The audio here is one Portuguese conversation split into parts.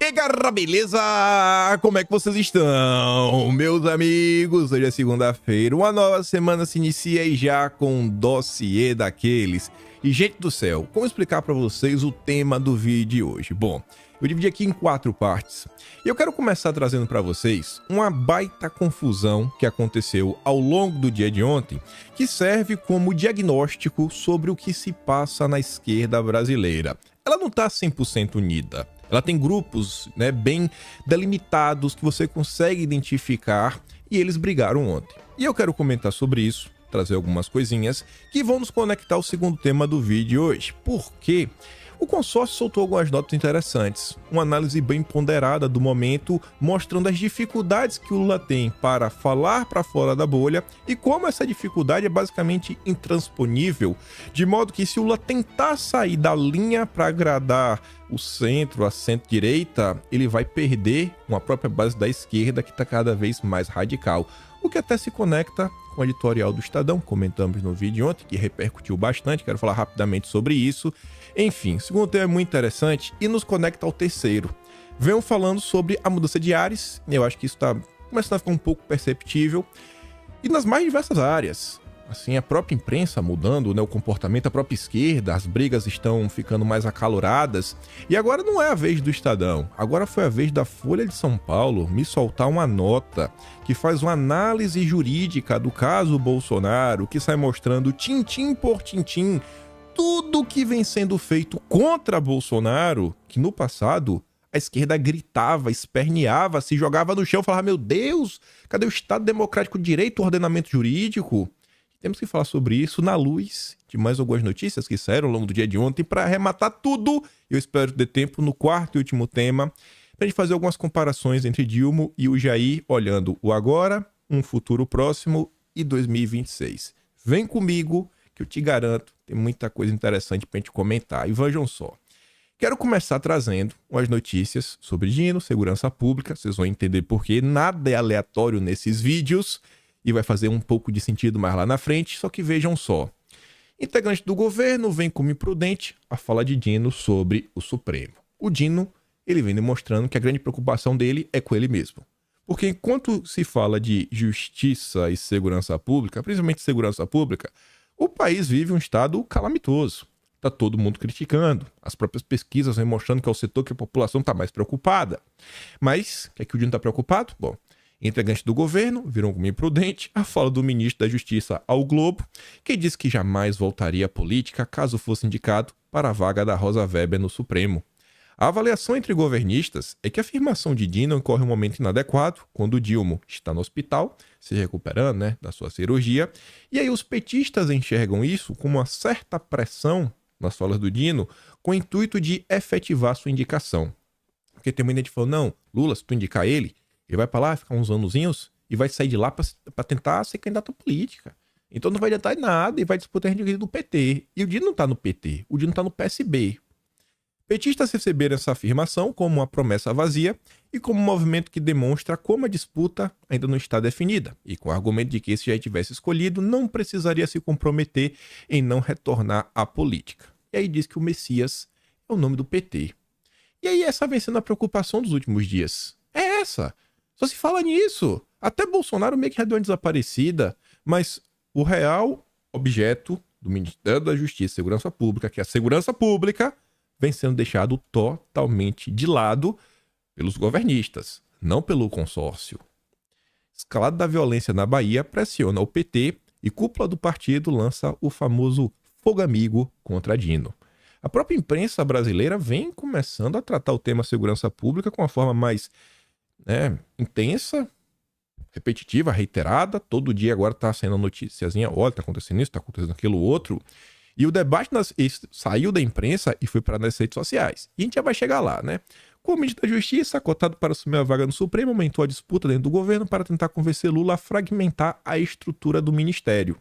E galera, beleza? Como é que vocês estão, meus amigos? Hoje é segunda-feira, uma nova semana se inicia e já com um dossiê daqueles. E gente do céu, como explicar para vocês o tema do vídeo de hoje? Bom, eu dividi aqui em 4 partes. E eu quero começar trazendo para vocês uma baita confusão que aconteceu ao longo do dia de ontem, que serve como diagnóstico sobre o que se passa na esquerda brasileira. Ela não está 100% unida. Ela tem grupos, bem delimitados que você consegue identificar e eles brigaram ontem. E eu quero comentar sobre isso, trazer algumas coisinhas que vão nos conectar ao segundo tema do vídeo de hoje. Porque o consórcio soltou algumas notas interessantes, uma análise bem ponderada do momento, mostrando as dificuldades que o Lula tem para falar para fora da bolha e como essa dificuldade é basicamente intransponível, de modo que se o Lula tentar sair da linha para agradar o centro, a centro-direita, ele vai perder uma própria base da esquerda que está cada vez mais radical, o que até se conecta com o editorial do Estadão, comentamos no vídeo de ontem, que repercutiu bastante, quero falar rapidamente sobre isso. Enfim, o segundo tema é muito interessante e nos conecta ao terceiro. Venham falando sobre a mudança de ares, eu acho que isso está começando a ficar um pouco perceptível, e nas mais diversas áreas. Assim, a própria imprensa mudando, o comportamento, a própria esquerda, as brigas estão ficando mais acaloradas. E agora não é a vez do Estadão, agora foi a vez da Folha de São Paulo me soltar uma nota que faz uma análise jurídica do caso Bolsonaro, que sai mostrando tintim por tintim tudo que vem sendo feito contra Bolsonaro, que no passado a esquerda gritava, esperneava, se jogava no chão, falava: meu Deus, cadê o Estado Democrático de Direito, o ordenamento jurídico? Temos que falar sobre isso na luz de mais algumas notícias que saíram ao longo do dia de ontem para arrematar tudo. Eu espero ter tempo no quarto e último tema para a gente fazer algumas comparações entre Dilma e o Jair, olhando o agora, um futuro próximo e 2026. Vem comigo que eu te garanto, tem muita coisa interessante para a gente comentar. E vejam só, quero começar trazendo umas notícias sobre Dino, segurança pública, vocês vão entender por que nada é aleatório nesses vídeos. E vai fazer um pouco de sentido mais lá na frente, só que vejam só. Integrante do governo vem como imprudente a fala de Dino sobre o Supremo. O Dino, ele vem demonstrando que a grande preocupação dele é com ele mesmo. Porque enquanto se fala de justiça e segurança pública, principalmente segurança pública, o país vive um estado calamitoso. Está todo mundo criticando. As próprias pesquisas vêm mostrando que é o setor que a população está mais preocupada. Mas, o que é que o Dino está preocupado? Bom, integrante do governo virou como imprudente a fala do ministro da Justiça ao Globo, que disse que jamais voltaria à política caso fosse indicado para a vaga da Rosa Weber no Supremo. A avaliação entre governistas é que a afirmação de Dino ocorre em um momento inadequado, quando Dilma está no hospital, se recuperando da sua cirurgia, e aí os petistas enxergam isso como uma certa pressão nas falas do Dino, com o intuito de efetivar sua indicação. Porque tem muita gente falando: não, Lula, se tu indicar ele vai pra lá, ficar uns anozinhos e vai sair de lá pra tentar ser candidato à política. Então não vai adiantar nada e vai disputar a gente do PT. E o Dino não tá no PT, o Dino tá no PSB. Petistas receberam essa afirmação como uma promessa vazia e como um movimento que demonstra como a disputa ainda não está definida. E com o argumento de que se já tivesse escolhido, não precisaria se comprometer em não retornar à política. E aí diz que o Messias é o nome do PT. E aí essa vem sendo a preocupação dos últimos dias. É essa. Só se fala nisso. Até Bolsonaro meio que já deu uma desaparecida, mas o real objeto do Ministério da Justiça e Segurança Pública, que é a segurança pública, vem sendo deixado totalmente de lado pelos governistas, não pelo consórcio. Escalada da violência na Bahia pressiona o PT e cúpula do partido lança o famoso fogo amigo contra Dino. A própria imprensa brasileira vem começando a tratar o tema segurança pública com uma forma mais intensa, repetitiva, reiterada. Todo dia agora tá saindo noticiazinha: olha, tá acontecendo isso, tá acontecendo aquilo outro. E o debate saiu da imprensa e foi para nas redes sociais. E a gente já vai chegar lá, Com o ministro da Justiça, cotado para assumir a vaga no Supremo, aumentou a disputa dentro do governo para tentar convencer Lula a fragmentar a estrutura do ministério.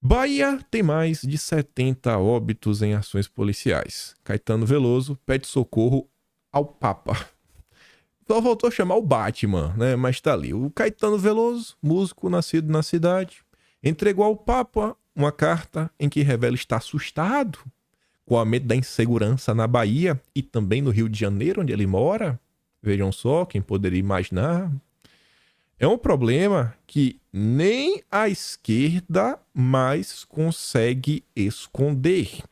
Bahia tem mais de 70 óbitos em ações policiais. Caetano Veloso pede socorro ao Papa. Só voltou a chamar o Batman, mas tá ali. O Caetano Veloso, músico nascido na cidade, entregou ao Papa uma carta em que revela estar assustado com o aumento da insegurança na Bahia e também no Rio de Janeiro, onde ele mora. Vejam só, quem poderia imaginar. É um problema que nem a esquerda mais consegue esconder.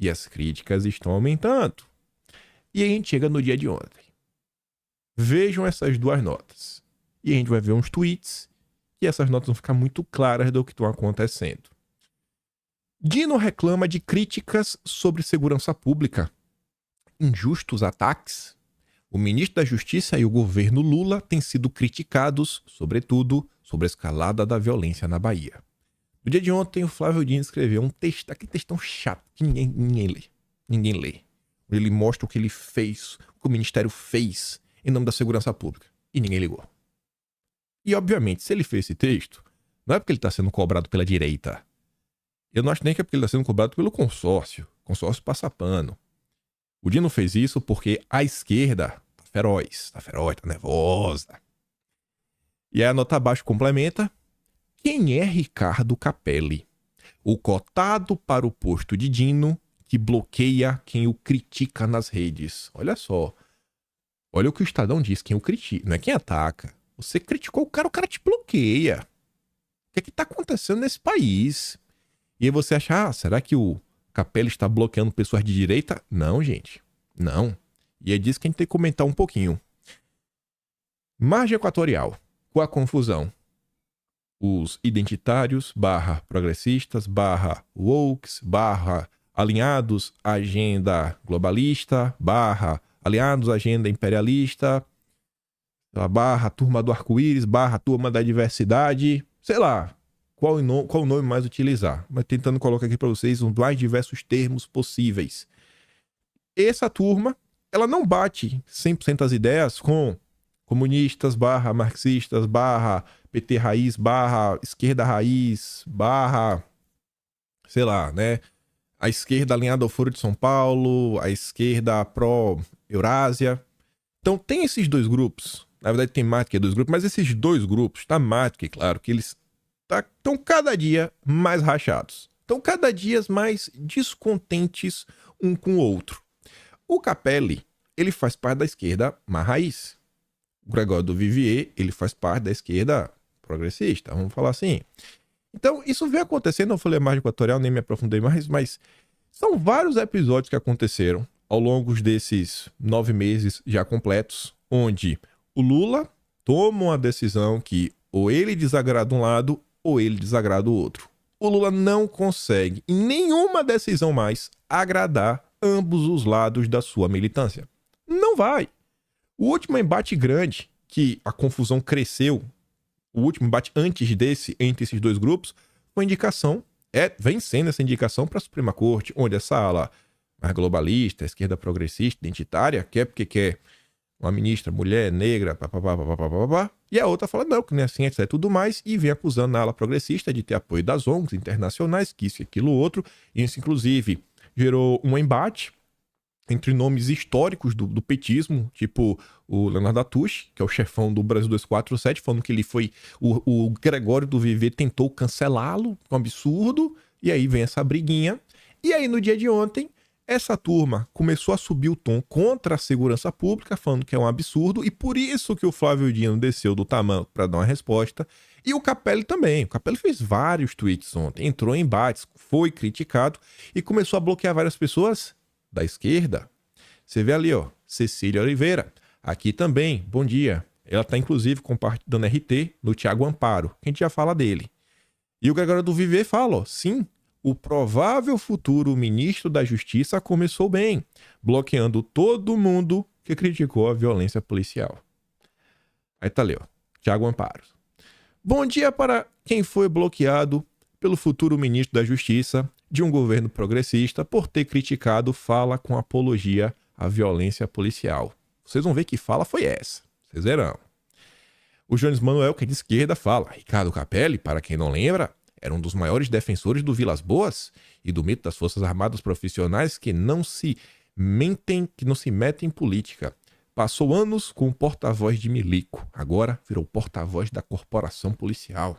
E as críticas estão aumentando. E aí a gente chega no dia de ontem. Vejam essas duas notas. E a gente vai ver uns tweets e essas notas vão ficar muito claras do que está acontecendo. Dino reclama de críticas sobre segurança pública. Injustos ataques. O ministro da Justiça e o governo Lula têm sido criticados, sobretudo, sobre a escalada da violência na Bahia. No dia de ontem, o Flávio Dino escreveu um texto, aquele textão chato, que ninguém lê. Ninguém lê. Ele mostra o que ele fez, o que o ministério fez em nome da segurança pública. E ninguém ligou. E, obviamente, se ele fez esse texto, não é porque ele está sendo cobrado pela direita. Eu não acho nem que é porque ele está sendo cobrado pelo consórcio. O consórcio passa pano. O Dino fez isso porque a esquerda tá feroz, tá nervosa. E aí a nota abaixo complementa: quem é Ricardo Capelli? O cotado para o posto de Dino que bloqueia quem o critica nas redes. Olha só. Olha o que o Estadão diz, quem o critica, não é quem ataca. Você criticou o cara te bloqueia. O que tá acontecendo nesse país? E aí você acha, será que o Capelli está bloqueando pessoas de direita? Não, gente. Não. E é disso que a gente tem que comentar um pouquinho. Margem Equatorial. Qual a confusão? Os identitários, progressistas, wokes, alinhados à agenda globalista, aliados à agenda imperialista, turma do arco-íris, turma da diversidade, sei lá. Qual o nome mais utilizar, mas tentando colocar aqui para vocês os mais diversos termos possíveis. Essa turma, ela não bate 100% as ideias com comunistas, marxistas, PT raiz, esquerda raiz, sei lá, né? A esquerda alinhada ao Foro de São Paulo, a esquerda pró-Eurásia. Então tem esses dois grupos, na verdade tem mais do que dois grupos, mas esses dois grupos, tá mais do que claro que eles estão cada dia mais rachados. Estão cada dia mais descontentes um com o outro. O Capelli, ele faz parte da esquerda mais raiz. O Gregório do Vivier, ele faz parte da esquerda progressista, vamos falar assim. Então, isso vem acontecendo, não falei mais de Equatorial, nem me aprofundei mais, mas são vários episódios que aconteceram ao longo desses 9 meses já completos, onde o Lula toma uma decisão que ou ele desagrada um lado ou ele desagrada o outro. O Lula não consegue, em nenhuma decisão mais, agradar ambos os lados da sua militância. Não vai. O último embate grande, que a confusão cresceu, o último embate antes desse, entre esses dois grupos, foi indicação, vem sendo essa indicação para a Suprema Corte, onde essa ala mais globalista, esquerda progressista, identitária, quer porque quer uma ministra, mulher, negra, e a outra fala, não, que não é assim, etc. Tudo mais, e vem acusando a ala progressista de ter apoio das ONGs internacionais, que isso e aquilo outro. Isso, inclusive, gerou um embate entre nomes históricos do petismo, tipo o Leonardo Atush, que é o chefão do Brasil 247, falando que ele foi... O Gregório do Vivier tentou cancelá-lo, um absurdo, e aí vem essa briguinha. E aí, no dia de ontem, essa turma começou a subir o tom contra a segurança pública, falando que é um absurdo, e por isso que o Flávio Dino desceu do tamanho para dar uma resposta. E o Capelli também. O Capelli fez vários tweets ontem, entrou em embates, foi criticado e começou a bloquear várias pessoas da esquerda. Você vê ali, ó, Cecília Oliveira. Aqui também, bom dia. Ela está inclusive compartilhando RT no Thiago Amparo, que a gente já fala dele. E o Gregório do Vivier fala, ó, sim, o provável futuro ministro da Justiça começou bem, bloqueando todo mundo que criticou a violência policial. Aí tá ali, ó, Thiago Amparo. Bom dia para quem foi bloqueado pelo futuro ministro da Justiça de um governo progressista por ter criticado fala com apologia à violência policial. Vocês vão ver que fala foi essa. Vocês verão. O Jones Manuel, que é de esquerda, fala. Ricardo Capelli, para quem não lembra, era um dos maiores defensores do Vilas Boas e do mito das Forças Armadas Profissionais que não se metem em política. Passou anos como porta-voz de milico. Agora virou porta-voz da corporação policial.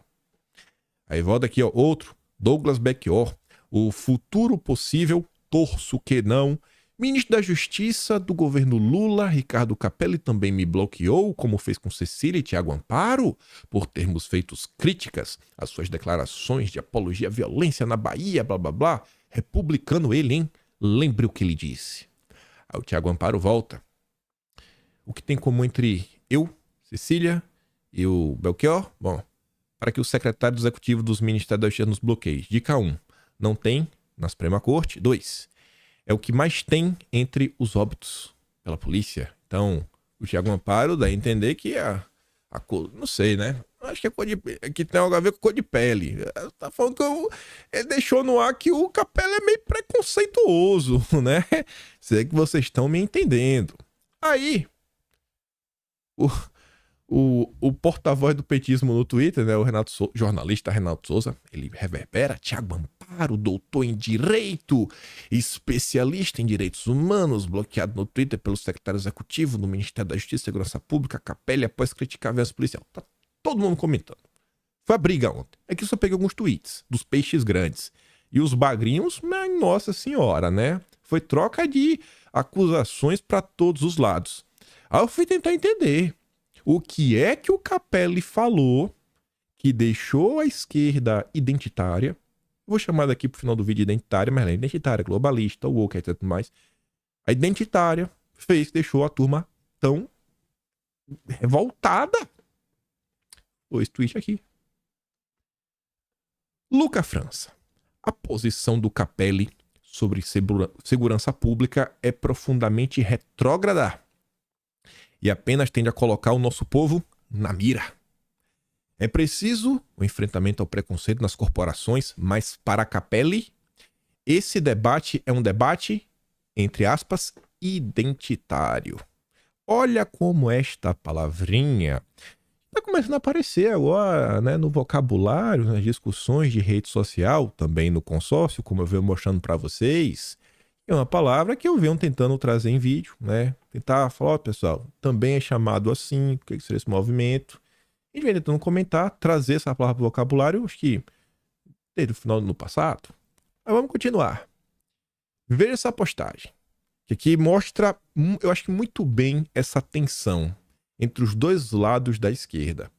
Aí volta aqui, ó, outro, Douglas Becchior, o futuro possível torço que não. Ministro da Justiça do governo Lula, Ricardo Capelli, também me bloqueou, como fez com Cecília e Tiago Amparo, por termos feito críticas às suas declarações de apologia à violência na Bahia, blá blá blá. Republicano ele, hein? Lembre o que ele disse. Aí o Tiago Amparo volta. O que tem em comum entre eu, Cecília e o Belchior? Bom, para que o secretário executivo dos Ministérios da Justiça nos bloqueie. Dica 1. Não tem na Suprema Corte. 2. É o que mais tem entre os óbitos pela polícia. Então, o Tiago Amparo dá a entender que a cor... Não sei, né? Acho que, que tem algo a ver com cor de pele. Tá falando que ele deixou no ar que o Capelli é meio preconceituoso, né? Sei que vocês estão me entendendo. Aí, o porta-voz do petismo no Twitter, né, o jornalista Renato Souza, ele reverbera: Tiago Amparo, doutor em Direito, especialista em Direitos Humanos, bloqueado no Twitter pelo secretário executivo do Ministério da Justiça e Segurança Pública, Capelli, após criticar a violência policial. Tá todo mundo comentando. Foi a briga ontem. É que eu só peguei alguns tweets dos peixes grandes. E os bagrinhos, nossa senhora, né? Foi troca de acusações para todos os lados. Aí eu fui tentar entender o que é que o Capelli falou que deixou a esquerda identitária. Vou chamar daqui pro final do vídeo identitária, mas ela é identitária, globalista, woke, etc. mais. A identitária deixou a turma tão revoltada. Esse tweet aqui. Luca França. A posição do Capelli sobre segurança pública é profundamente retrógrada e apenas tende a colocar o nosso povo na mira. É preciso o enfrentamento ao preconceito nas corporações, mas para Capelli, esse debate é um debate, entre aspas, identitário. Olha como esta palavrinha está começando a aparecer agora, né, no vocabulário, nas discussões de rede social, também no consórcio, como eu venho mostrando para vocês. É uma palavra que eu venho tentando trazer em vídeo, né? Tentar falar, pessoal, também é chamado assim, o que seria esse movimento? A gente vem tentando comentar, trazer essa palavra para o vocabulário, acho que desde o final do ano passado. Mas vamos continuar. Veja essa postagem, que aqui mostra, eu acho que muito bem essa tensão entre os dois lados da esquerda.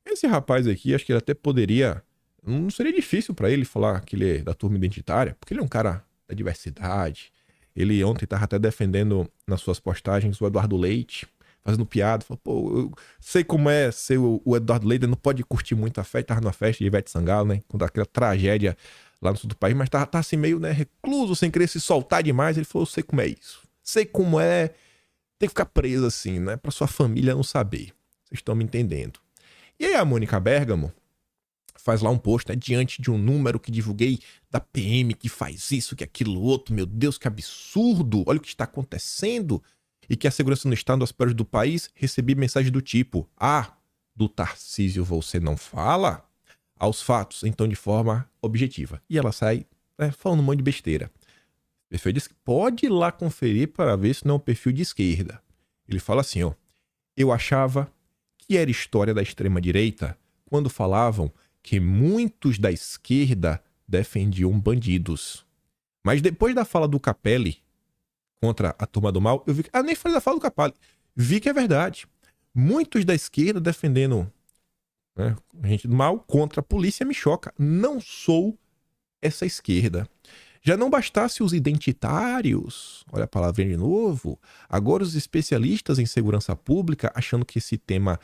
Esse rapaz aqui, acho que ele até poderia... Não seria difícil para ele falar que ele é da turma identitária, porque ele é um cara da diversidade. Ele ontem estava até defendendo nas suas postagens o Eduardo Leite, fazendo piada. Falou, pô, eu sei como é ser o Eduardo Leite, não pode curtir muito a festa. Tava numa festa de Ivete Sangalo, né? Quando aquela tragédia lá no sul do país, mas tá assim meio, né, recluso, sem querer se soltar demais. Ele falou, eu sei como é isso. Sei como é... Tem que ficar preso assim, né? Pra sua família não saber. Vocês estão me entendendo. E aí a Mônica Bergamo faz lá um post, né? Diante de um número que divulguei da PM que faz isso, que aquilo outro. Meu Deus, que absurdo. Olha o que está acontecendo. E que a segurança não está nos piores do país. Recebi mensagem do tipo, do Tarcísio você não fala? Aos fatos, então de forma objetiva. E ela sai, né, falando um monte de besteira. O perfil diz que pode ir lá conferir para ver se não é um perfil de esquerda. Ele fala assim, ó. Eu achava que era história da extrema-direita quando falavam que muitos da esquerda defendiam bandidos. Mas depois da fala do Capelli contra a turma do mal, eu vi que... nem falei da fala do Capelli. Vi que é verdade. Muitos da esquerda defendendo, né, gente do mal contra a polícia me choca. Não sou essa esquerda. Já não bastasse os identitários, olha a palavrinha de novo, agora os especialistas em segurança pública achando que esse tema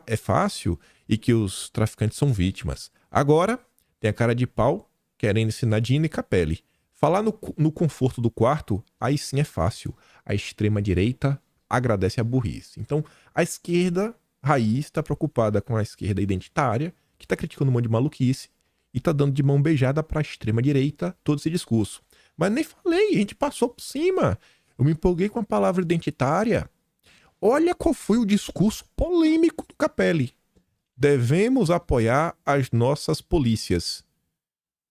é fácil e que os traficantes são vítimas. Agora tem a cara de pau querendo ensinar Dino e Capelli. Falar no conforto do quarto, aí sim é fácil. A extrema-direita agradece a burrice. Então, a esquerda raiz está preocupada com a esquerda identitária, que está criticando um monte de maluquice, e tá dando de mão beijada pra extrema-direita todo esse discurso. Mas nem falei, a gente passou por cima. Eu me empolguei com a palavra identitária. Olha qual foi o discurso polêmico do Capelli. Devemos apoiar as nossas polícias.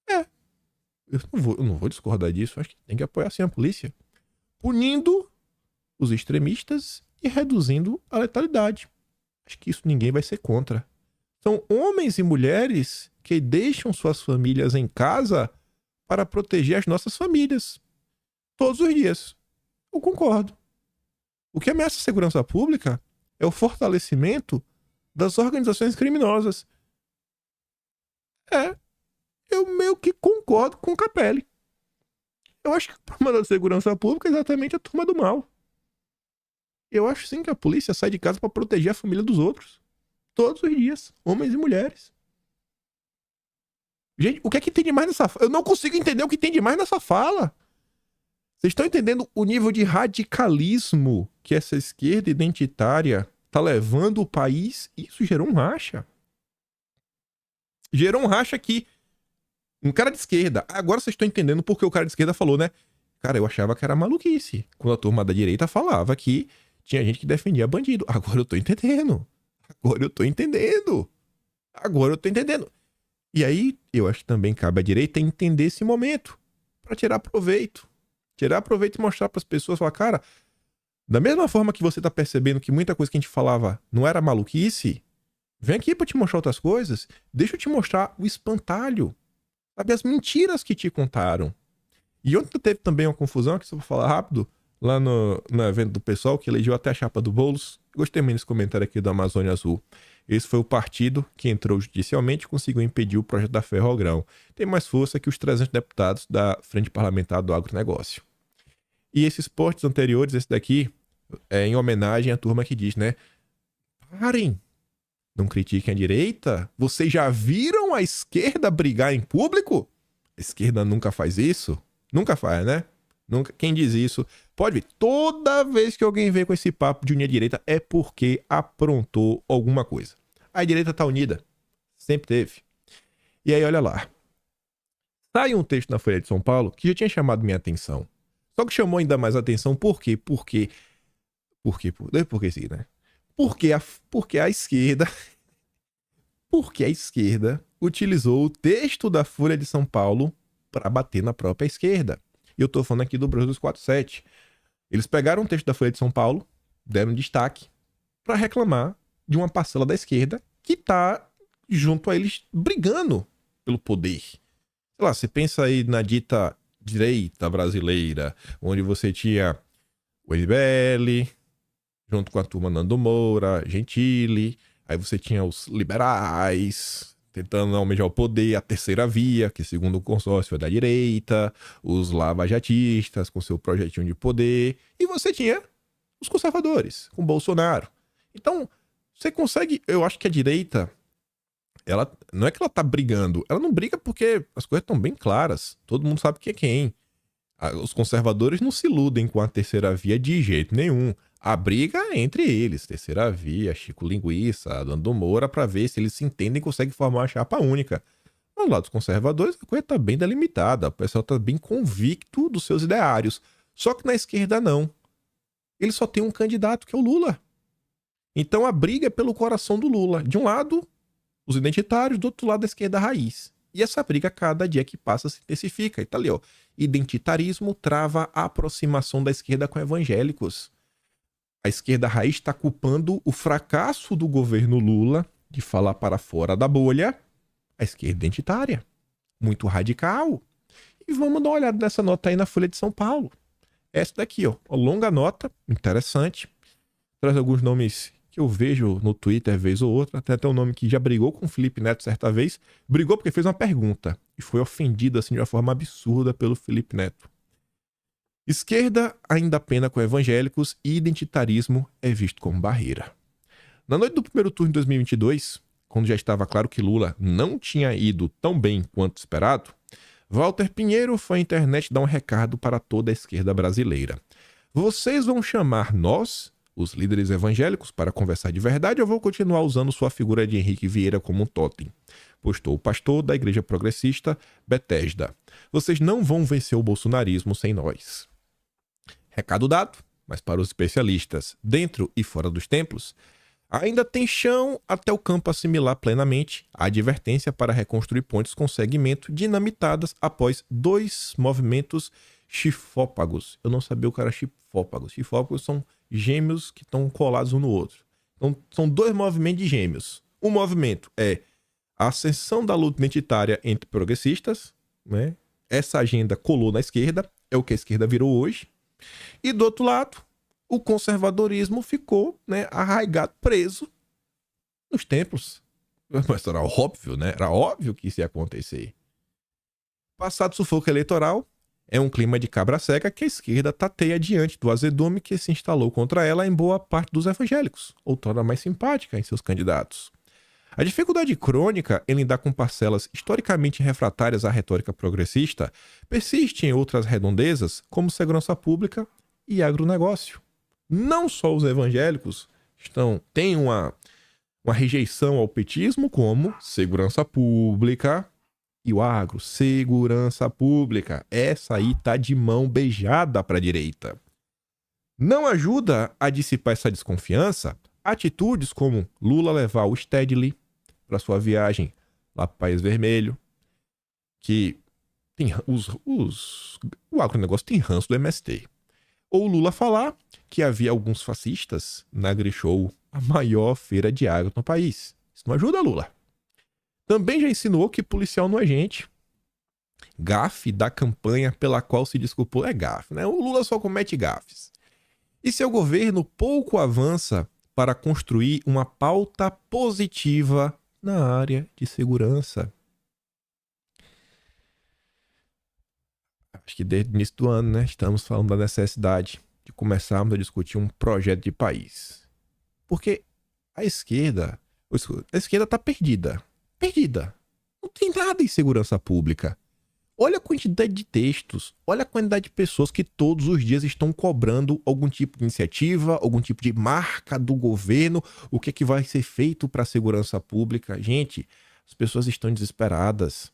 Eu não vou discordar disso. Acho que tem que apoiar sim a polícia. Punindo os extremistas e reduzindo a letalidade. Acho que isso ninguém vai ser contra. São homens e mulheres que deixam suas famílias em casa para proteger as nossas famílias. Todos os dias. Eu concordo. O que ameaça a segurança pública é o fortalecimento das organizações criminosas. É, eu meio que concordo com o Capelli. Eu acho que a turma da segurança pública é exatamente a turma do mal. Eu acho sim que a polícia sai de casa para proteger a família dos outros. Todos os dias, homens e mulheres. Gente, o que é que tem de mais nessa fala? Eu não consigo entender o que tem de mais nessa fala. Vocês estão entendendo o nível de radicalismo que essa esquerda identitária tá levando o país? Isso gerou um racha. Gerou um racha que um cara de esquerda... Agora vocês estão entendendo porque o cara de esquerda falou, né? Cara, eu achava que era maluquice. Quando a turma da direita falava que tinha gente que defendia bandido. Agora eu tô entendendo. Agora eu tô entendendo. Agora eu tô entendendo. E aí, eu acho que também cabe à direita entender esse momento. Pra tirar proveito. Tirar proveito e mostrar pras pessoas. Falar, cara, da mesma forma que você tá percebendo que muita coisa que a gente falava não era maluquice, vem aqui pra te mostrar outras coisas. Deixa eu te mostrar o espantalho. Sabe, as mentiras que te contaram. E ontem teve também uma confusão, aqui só pra falar rápido, lá no evento do pessoal, que elegeu até a chapa do Boulos. Gostei muito desse comentário aqui da Amazônia Azul. Esse foi o partido que entrou judicialmente e conseguiu impedir o projeto da Ferro ao Grão. Tem mais força que os 300 deputados da Frente Parlamentar do Agronegócio. E esses posts anteriores, esse daqui, é em homenagem à turma que diz, né? Parem! Não critiquem a direita? Vocês já viram a esquerda brigar em público? A esquerda nunca faz isso? Nunca faz, né? Nunca. Quem diz isso pode ver. Toda vez que alguém vem com esse papo de unir a direita é porque aprontou alguma coisa. A direita tá unida. Sempre teve. E aí, olha lá. Sai um texto na Folha de São Paulo que já tinha chamado minha atenção. Só que chamou ainda mais atenção por quê? Por quê, sim, né? Porque a esquerda... Porque a esquerda utilizou o texto da Folha de São Paulo para bater na própria esquerda. E eu tô falando aqui do Brasil 247. Eles pegaram um texto da Folha de São Paulo, deram destaque, para reclamar de uma parcela da esquerda que tá junto a eles brigando pelo poder. Sei lá, você pensa aí na dita direita brasileira, onde você tinha o MBL, junto com a turma Nando Moura, Gentili, aí você tinha os liberais tentando almejar o poder, a terceira via, que segundo o consórcio é da direita, os lavajatistas com seu projetinho de poder, e você tinha os conservadores, com Bolsonaro. Então, você consegue... Eu acho que a direita, ela não é que ela tá brigando, ela não briga porque as coisas estão bem claras, todo mundo sabe quem é quem. Os conservadores não se iludem com a terceira via de jeito nenhum. A briga é entre eles, terceira via, Chico Linguiça, Nando Moura, para ver se eles se entendem e conseguem formar uma chapa única. No lado dos conservadores, a coisa tá bem delimitada, o pessoal tá bem convicto dos seus ideários. Só que na esquerda não. Ele só tem um candidato, que é o Lula. Então a briga é pelo coração do Lula. De um lado, os identitários, do outro lado, a esquerda raiz. E essa briga, cada dia que passa, se intensifica. E tá ali, ó. Identitarismo trava a aproximação da esquerda com evangélicos. A esquerda raiz está culpando o fracasso do governo Lula de falar para fora da bolha a esquerda identitária. Muito radical. E vamos dar uma olhada nessa nota aí na Folha de São Paulo. Essa daqui, ó. Longa nota, interessante. Traz alguns nomes que eu vejo no Twitter vez ou outra. Tem até um nome que já brigou com o Felipe Neto certa vez. Brigou porque fez uma pergunta e foi ofendido assim de uma forma absurda pelo Felipe Neto. Esquerda ainda pena com evangélicos e identitarismo é visto como barreira. Na noite do primeiro turno de 2022, quando já estava claro que Lula não tinha ido tão bem quanto esperado, Walter Pinheiro foi à internet dar um recado para toda a esquerda brasileira. Vocês vão chamar nós, os líderes evangélicos, para conversar de verdade, ou vou continuar usando sua figura de Henrique Vieira como um totem? Postou o pastor da Igreja Progressista, Betesda. Vocês não vão vencer o bolsonarismo sem nós. Recado dado, mas para os especialistas dentro e fora dos templos, ainda tem chão até o campo assimilar plenamente a advertência para reconstruir pontes com segmento dinamitadas após 2 movimentos chifópagos. Eu não sabia o que era chifópagos. Chifópagos são gêmeos que estão colados um no outro. Então, são 2 movimentos de gêmeos. Um movimento é a ascensão da luta identitária entre progressistas, né? Essa agenda colou na esquerda. É o que a esquerda virou hoje. E do outro lado, o conservadorismo ficou, né, arraigado, preso nos templos. Mas era óbvio, né? Era óbvio que isso ia acontecer. Passado o sufoco eleitoral, é um clima de cabra cega que a esquerda tateia diante do azedume que se instalou contra ela em boa parte dos evangélicos, ou torna mais simpática em seus candidatos. A dificuldade crônica em lidar com parcelas historicamente refratárias à retórica progressista persiste em outras redondezas, como segurança pública e agronegócio. Não só os evangélicos têm uma rejeição ao petismo, como segurança pública e o agro. Segurança pública. Essa aí tá de mão beijada para a direita. Não ajuda a dissipar essa desconfiança atitudes como Lula levar o Stedley para sua viagem lá para o País Vermelho, que tem o agronegócio tem ranço do MST. Ou Lula falar que havia alguns fascistas na AgriShow, a maior feira de agro no país. Isso não ajuda, Lula. Também já insinuou que policial não é gente. Gafe da campanha pela qual se desculpou é gafe, né? O Lula só comete gafes. E seu governo pouco avança para construir uma pauta positiva na área de segurança. Acho que desde o início do ano, né, estamos falando da necessidade de começarmos a discutir um projeto de país. Porque a esquerda está perdida. Perdida. Não tem nada em segurança pública. Olha a quantidade de textos, olha a quantidade de pessoas que todos os dias estão cobrando algum tipo de iniciativa, algum tipo de marca do governo, o que é que vai ser feito para a segurança pública. Gente, as pessoas estão desesperadas.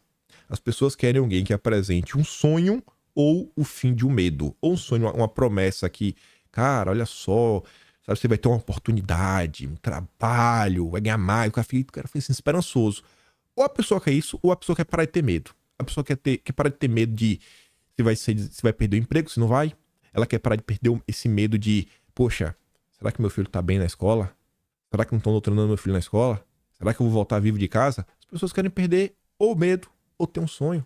As pessoas querem alguém que apresente um sonho ou o fim de um medo. Ou um sonho, uma promessa que, cara, olha só, sabe, você vai ter uma oportunidade, um trabalho, vai ganhar mais. O cara fica assim, esperançoso. Ou a pessoa quer isso, ou a pessoa quer parar de ter medo. A pessoa quer parar de ter medo de se vai perder o emprego, se não vai. Ela quer parar de perder esse medo de, poxa, será que meu filho tá bem na escola? Será que não estão doutrinando meu filho na escola? Será que eu vou voltar vivo de casa? As pessoas querem perder ou medo ou ter um sonho.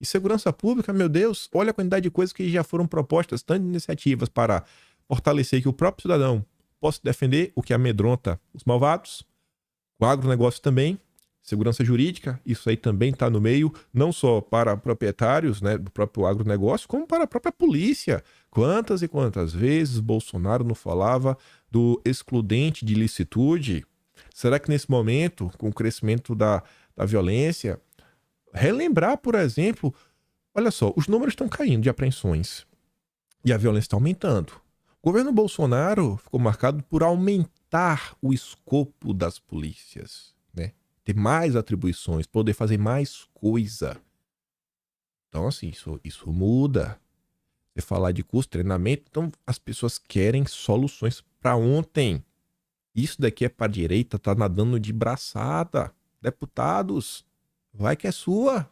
E segurança pública, meu Deus, olha a quantidade de coisas que já foram propostas, tantas iniciativas para fortalecer que o próprio cidadão possa defender o que amedronta os malvados. O agronegócio também. Segurança jurídica, isso aí também está no meio, não só para proprietários, né, do próprio agronegócio, como para a própria polícia. Quantas e quantas vezes Bolsonaro não falava do excludente de licitude? Será que nesse momento, com o crescimento da violência, relembrar, por exemplo, olha só, os números estão caindo de apreensões e a violência está aumentando. O governo Bolsonaro ficou marcado por aumentar o escopo das polícias, né? Ter mais atribuições, poder fazer mais coisa. Então, assim, isso muda. Você falar de custo, treinamento, então as pessoas querem soluções para ontem. Isso daqui é para a direita, tá nadando de braçada. Deputados, vai que é sua.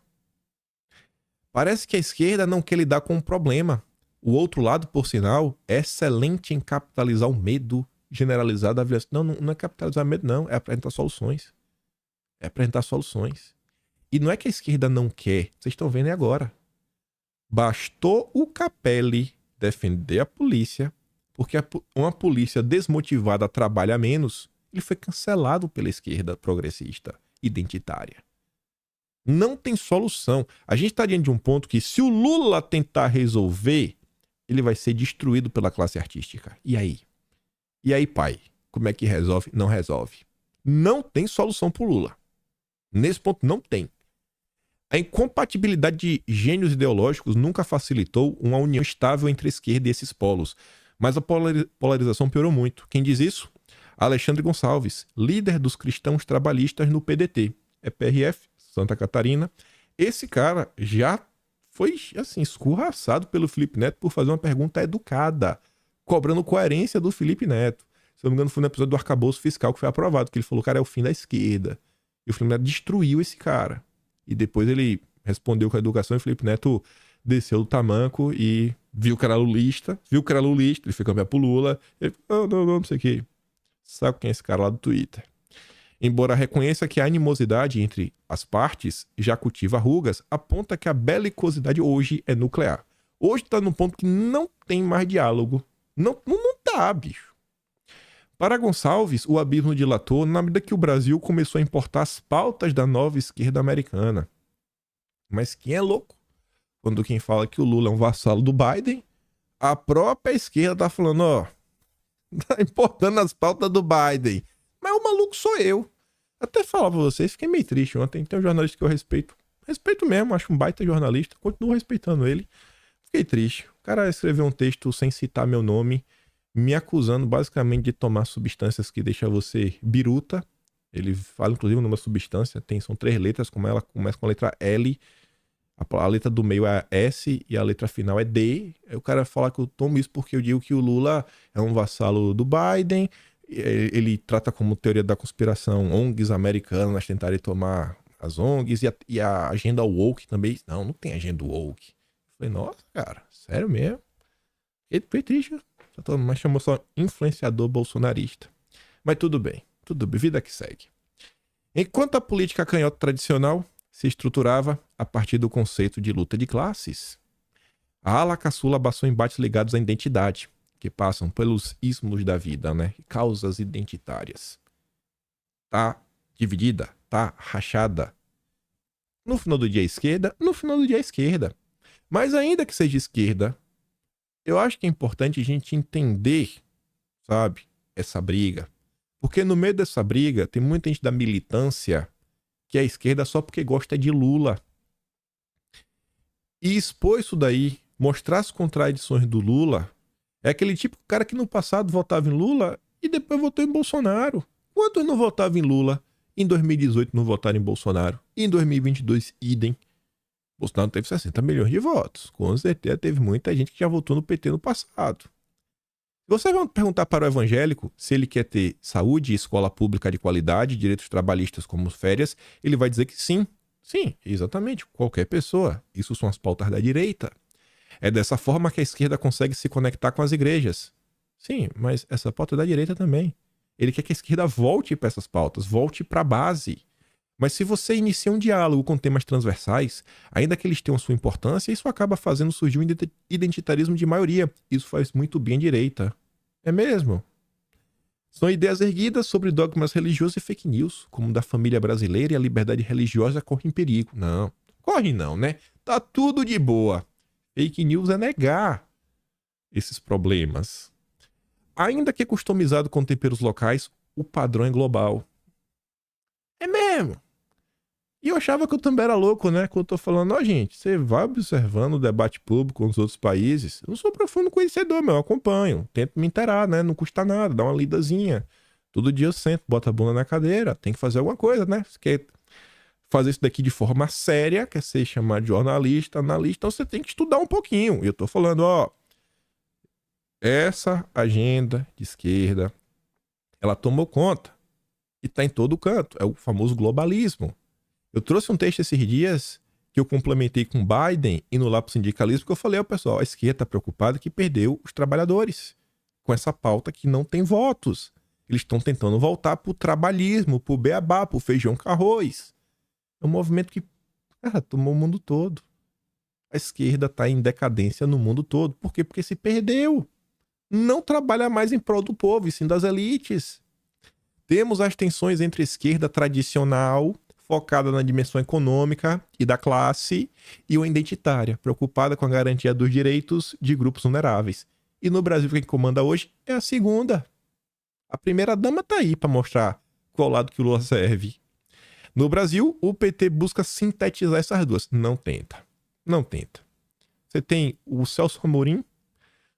Parece que a esquerda não quer lidar com o problema. O outro lado, por sinal, é excelente em capitalizar o medo generalizado da violência. Não é capitalizar medo, não. É apresentar soluções. É apresentar soluções. E não é que a esquerda não quer. Vocês estão vendo agora. Bastou o Capelli defender a polícia, porque uma polícia desmotivada trabalha menos. Ele foi cancelado pela esquerda progressista, identitária. Não tem solução. A gente está diante de um ponto que, se o Lula tentar resolver, ele vai ser destruído pela classe artística. E aí? E aí, pai? Como é que resolve? Não resolve. Não tem solução para o Lula. Nesse ponto, não tem. A incompatibilidade de gênios ideológicos nunca facilitou uma união estável entre a esquerda e esses polos. Mas a polarização piorou muito. Quem diz isso? Alexandre Gonçalves, líder dos cristãos trabalhistas no PDT. É PRF, Santa Catarina. Esse cara já foi, assim, escorraçado pelo Felipe Neto por fazer uma pergunta educada, cobrando coerência do Felipe Neto. Se eu não me engano, foi no episódio do arcabouço fiscal que foi aprovado, que ele falou, cara, é o fim da esquerda. E o Felipe Neto destruiu esse cara. E depois ele respondeu com a educação e o Felipe Neto desceu do tamanco e viu que era lulista. Ele foi campeão pro Lula. Ele falou, não sei o que. Sabe quem é esse cara lá do Twitter? Embora reconheça que a animosidade entre as partes já cultiva rugas, aponta que a belicosidade hoje é nuclear. Hoje tá num ponto que não tem mais diálogo. Não tá, bicho. Para Gonçalves, o abismo dilatou na medida que o Brasil começou a importar as pautas da nova esquerda americana. Mas quem é louco? Quando quem fala que o Lula é um vassalo do Biden, a própria esquerda tá falando, ó, tá importando as pautas do Biden. Mas o maluco sou eu. Até falar pra vocês, fiquei meio triste ontem. Tem um jornalista que eu respeito. Respeito mesmo, acho um baita jornalista. Continuo respeitando ele. Fiquei triste. O cara escreveu um texto sem citar meu nome, me acusando basicamente de tomar substâncias que deixam você biruta. Ele fala, inclusive, numa substância, são 3 letras, como ela começa com a letra L, a letra do meio é S e a letra final é D. Aí o cara fala que eu tomo isso porque eu digo que o Lula é um vassalo do Biden. Ele trata como teoria da conspiração ONGs americanas tentarem tomar as ONGs e a agenda woke também. Não tem agenda woke. Eu falei, nossa, cara, sério mesmo? Ele foi triste, mas chamou só influenciador bolsonarista. Mas tudo bem, vida que segue. Enquanto a política canhota tradicional se estruturava a partir do conceito de luta de classes, a ala caçula abraçou embates ligados à identidade, que passam pelos ismos da vida, né? Causas identitárias. Tá dividida, tá rachada. No final do dia esquerda, no final do dia esquerda. Mas ainda que seja esquerda, eu acho que é importante a gente entender, sabe, essa briga. Porque no meio dessa briga tem muita gente da militância que é esquerda só porque gosta de Lula. E expor isso daí, mostrar as contradições do Lula, é aquele tipo de cara que no passado votava em Lula e depois votou em Bolsonaro. Quantos não votavam em Lula? Em 2018 não votaram em Bolsonaro. E em 2022, idem. Bolsonaro teve 60 milhões de votos. Com certeza teve muita gente que já votou no PT no passado. Se você vai perguntar para o evangélico se ele quer ter saúde, escola pública de qualidade, direitos trabalhistas como férias, ele vai dizer que sim. Sim, exatamente. Qualquer pessoa. Isso são as pautas da direita. É dessa forma que a esquerda consegue se conectar com as igrejas. Sim, mas essa pauta é da direita também. Ele quer que a esquerda volte para essas pautas, volte para a base. Mas se você inicia um diálogo com temas transversais, ainda que eles tenham sua importância, isso acaba fazendo surgir um identitarismo de maioria. Isso faz muito bem à direita. É mesmo? São ideias erguidas sobre dogmas religiosos e fake news, como da família brasileira e a liberdade religiosa corre em perigo. Não, corre não, né? Tá tudo de boa. Fake news é negar esses problemas. Ainda que customizado com temperos locais, o padrão é global. É mesmo? E eu achava que eu também era louco, né? Quando eu tô falando, ó, gente, você vai observando o debate público com os outros países. Eu não sou profundo conhecedor, meu, eu acompanho. Tento me inteirar, né? Não custa nada, dá uma lidazinha. Todo dia eu sento, boto a bunda na cadeira. Tem que fazer alguma coisa, né? Você quer fazer isso daqui de forma séria, quer ser chamado de jornalista, analista, então você tem que estudar um pouquinho. E eu tô falando, ó, essa agenda de esquerda, ela tomou conta e tá em todo canto. É o famoso globalismo. Eu trouxe um texto esses dias que eu complementei com Biden indo lá pro sindicalismo, porque eu falei ao pessoal, a esquerda tá preocupada que perdeu os trabalhadores com essa pauta que não tem votos. Eles estão tentando voltar pro trabalhismo, pro beabá, pro feijão com arroz. É um movimento que, cara, tomou o mundo todo. A esquerda tá em decadência no mundo todo. Por quê? Porque se perdeu. Não trabalha mais em prol do povo, e sim das elites. Temos as tensões entre a esquerda tradicional, focada na dimensão econômica e da classe, e uma identitária, preocupada com a garantia dos direitos de grupos vulneráveis. E no Brasil, quem comanda hoje é a segunda. A primeira-dama tá aí para mostrar qual lado que o Lula serve. No Brasil, o PT busca sintetizar essas duas. Não tenta. Não tenta. Você tem o Celso Amorim,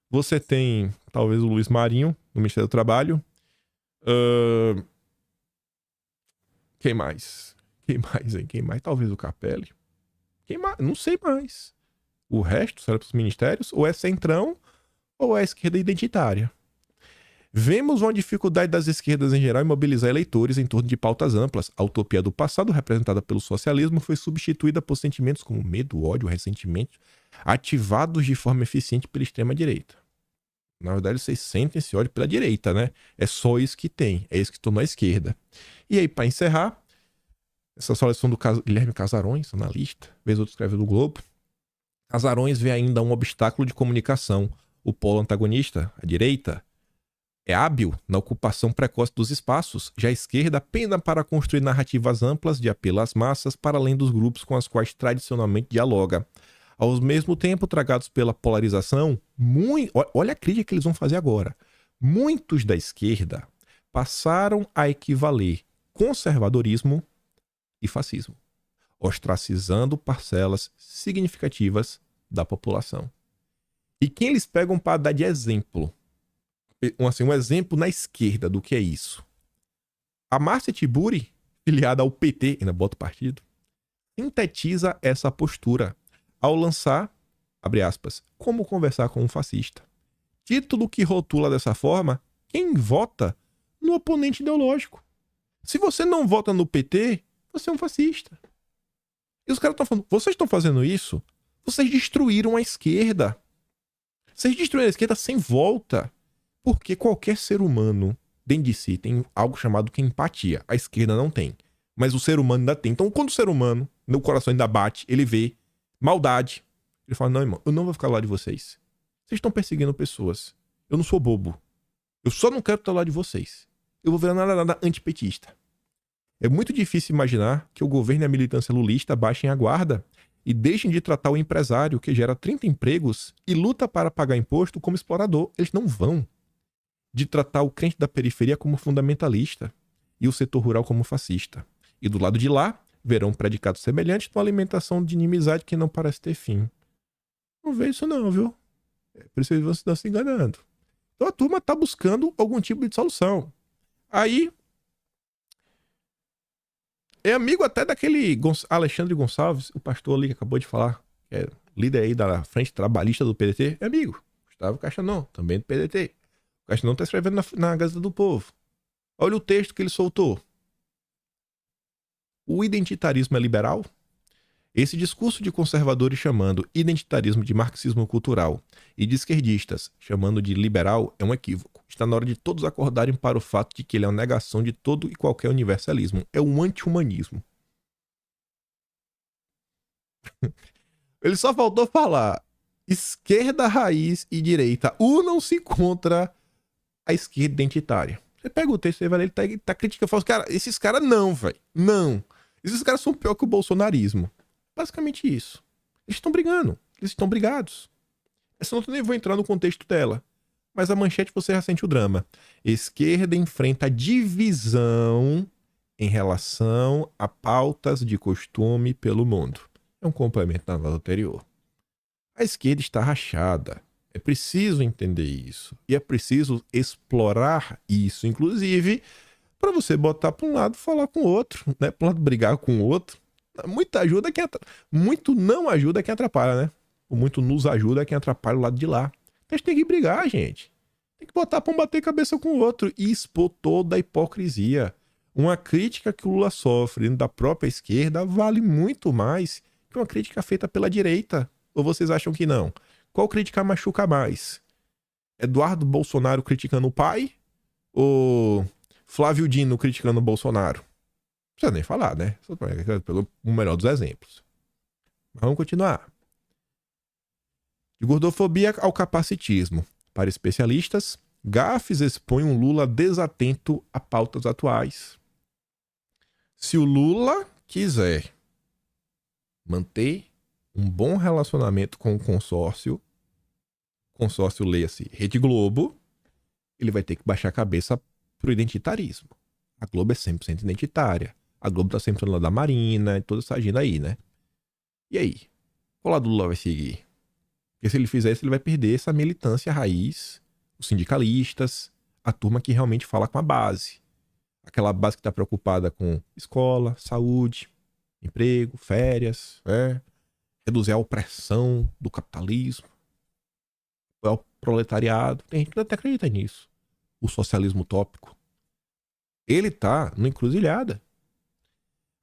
você tem talvez o Luiz Marinho, no Ministério do Trabalho. Quem mais? Quem mais, hein? Quem mais? Talvez o Capelli. Quem mais? Não sei mais. O resto será para os ministérios? Ou é centrão, ou é esquerda identitária. Vemos uma dificuldade das esquerdas em geral em mobilizar eleitores em torno de pautas amplas. A utopia do passado, representada pelo socialismo, foi substituída por sentimentos como medo, ódio, ressentimento, ativados de forma eficiente pela extrema-direita. Na verdade, vocês sentem esse ódio pela direita, né? É só isso que tem. É isso que tornou a esquerda. E aí, para encerrar, essa seleção do Guilherme Casarões, analista, vez outro escreve do Globo. Azarões vê ainda um obstáculo de comunicação. O polo antagonista, a direita, é hábil na ocupação precoce dos espaços, já a esquerda pena para construir narrativas amplas de apelo às massas para além dos grupos com os quais tradicionalmente dialoga. Ao mesmo tempo, tragados pela polarização, olha a crítica que eles vão fazer agora. Muitos da esquerda passaram a equivaler conservadorismo e fascismo, ostracizando parcelas significativas da população. E quem eles pegam para dar de exemplo? Um exemplo na esquerda do que é isso. A Márcia Tiburi, filiada ao PT, ainda bota o partido, sintetiza essa postura ao lançar, abre aspas, Como Conversar com um Fascista. Título que rotula dessa forma quem vota no oponente ideológico. Se você não vota no PT, você é um fascista. E os caras estão falando, vocês estão fazendo isso? Vocês destruíram a esquerda. Vocês destruíram a esquerda sem volta. Porque qualquer ser humano, dentro de si, tem algo chamado que empatia. A esquerda não tem. Mas o ser humano ainda tem. Então, quando o ser humano, no coração ainda bate, ele vê maldade. Ele fala, não, irmão, eu não vou ficar lá de vocês. Vocês estão perseguindo pessoas. Eu não sou bobo. Eu só não quero estar lá de vocês. Eu vou virar nada antipetista. É muito difícil imaginar que o governo e a militância lulista baixem a guarda e deixem de tratar o empresário que gera 30 empregos e luta para pagar imposto como explorador. Eles não vão. De tratar o crente da periferia como fundamentalista e o setor rural como fascista. E do lado de lá, verão predicados semelhantes com alimentação de inimizade que não parece ter fim. Não vê isso não, viu? Por isso eles vão estar se enganando. Então a turma está buscando algum tipo de solução. Aí, é amigo até daquele Alexandre Gonçalves, o pastor ali que acabou de falar, que é líder aí da frente trabalhista do PDT, é amigo. Gustavo Caixanão, também do PDT. O Caixanão está escrevendo na Gazeta do Povo. Olha o texto que ele soltou. O identitarismo é liberal? Esse discurso de conservadores chamando identitarismo de marxismo cultural e de esquerdistas chamando de liberal é um equívoco. Está na hora de todos acordarem para o fato de que ele é uma negação de todo e qualquer universalismo. É um anti-humanismo. Ele só faltou falar esquerda raiz e direita unam-se contra a esquerda identitária. Você pega o texto e vai ler, ele tá criticando, fala, cara, esses caras não, velho. Não. Esses caras são pior que o bolsonarismo. Basicamente isso. Eles estão brigando. Eles estão brigados. Essa nota eu nem vou entrar no contexto dela. Mas a manchete você já sente o drama. Esquerda enfrenta divisão em relação a pautas de costume pelo mundo. É um complemento da nota anterior. A esquerda está rachada. É preciso entender isso. E é preciso explorar isso, inclusive, para você botar para um lado e falar com o outro, né? Para um lado brigar com o outro. Muito não ajuda quem atrapalha, né? O muito nos ajuda quem atrapalha o lado de lá. Então a gente tem que brigar, gente. Tem que botar pra um bater cabeça com o outro e expor toda a hipocrisia. Uma crítica que o Lula sofre da própria esquerda vale muito mais que uma crítica feita pela direita. Ou vocês acham que não? Qual crítica machuca mais? Eduardo Bolsonaro criticando o pai? Ou Flávio Dino criticando o Bolsonaro? Não precisa nem falar, né? Só pegou o melhor dos exemplos. Mas vamos continuar. De gordofobia ao capacitismo. Para especialistas, gafes expõem um Lula desatento a pautas atuais. Se o Lula quiser manter um bom relacionamento com o consórcio leia-se Rede Globo, ele vai ter que baixar a cabeça pro identitarismo. A Globo é 100% identitária. A Globo tá sempre falando da Marina e toda essa agenda aí, né? E aí? Qual lado do Lula vai seguir? Porque se ele fizer isso, ele vai perder essa militância raiz, os sindicalistas, a turma que realmente fala com a base. Aquela base que tá preocupada com escola, saúde, emprego, férias, reduzir a opressão do capitalismo, o proletariado. Tem gente que até acredita nisso. O socialismo utópico. Ele tá numa encruzilhada.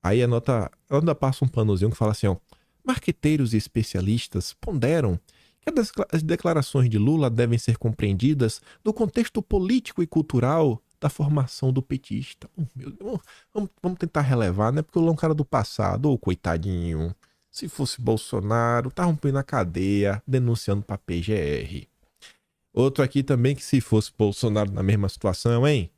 Aí a nota passa um panozinho que fala assim, ó. Marqueteiros e especialistas ponderam que as declarações de Lula devem ser compreendidas no contexto político e cultural da formação do petista. Meu Deus, vamos tentar relevar, né? Porque o Lula é um cara do passado, coitadinho. Se fosse Bolsonaro, tá rompendo a cadeia, denunciando pra PGR. Outro aqui também que se fosse Bolsonaro na mesma situação, hein?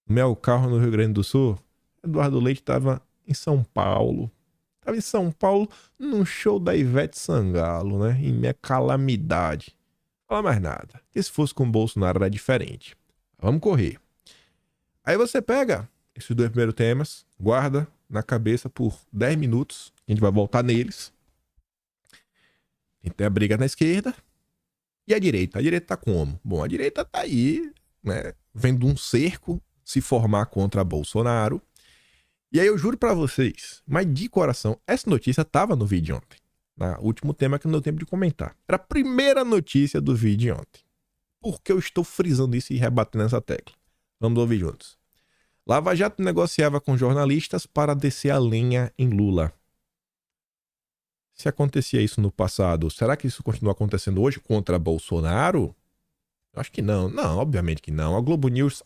Mel Carro no Rio Grande do Sul. Eduardo Leite tava em São Paulo. Tava em São Paulo num show da Ivete Sangalo, né? Em minha calamidade. Não fala mais nada. Que se fosse com Bolsonaro era diferente. Vamos correr. Aí você pega esses dois primeiros temas, guarda na cabeça por 10 minutos. A gente vai voltar neles. Tem a briga na esquerda. E a direita? A direita tá como? Bom, a direita tá aí, né? Vendo um cerco se formar contra Bolsonaro. E aí eu juro pra vocês, mas de coração, essa notícia tava no vídeo de ontem. No último tema que não deu tempo de comentar. Era a primeira notícia do vídeo de ontem. Por que eu estou frisando isso e rebatendo essa tecla? Vamos ouvir juntos. Lava Jato negociava com jornalistas para descer a lenha em Lula. Se acontecia isso no passado, será que isso continua acontecendo hoje contra Bolsonaro? Acho que não. Não, obviamente que não. A Globo News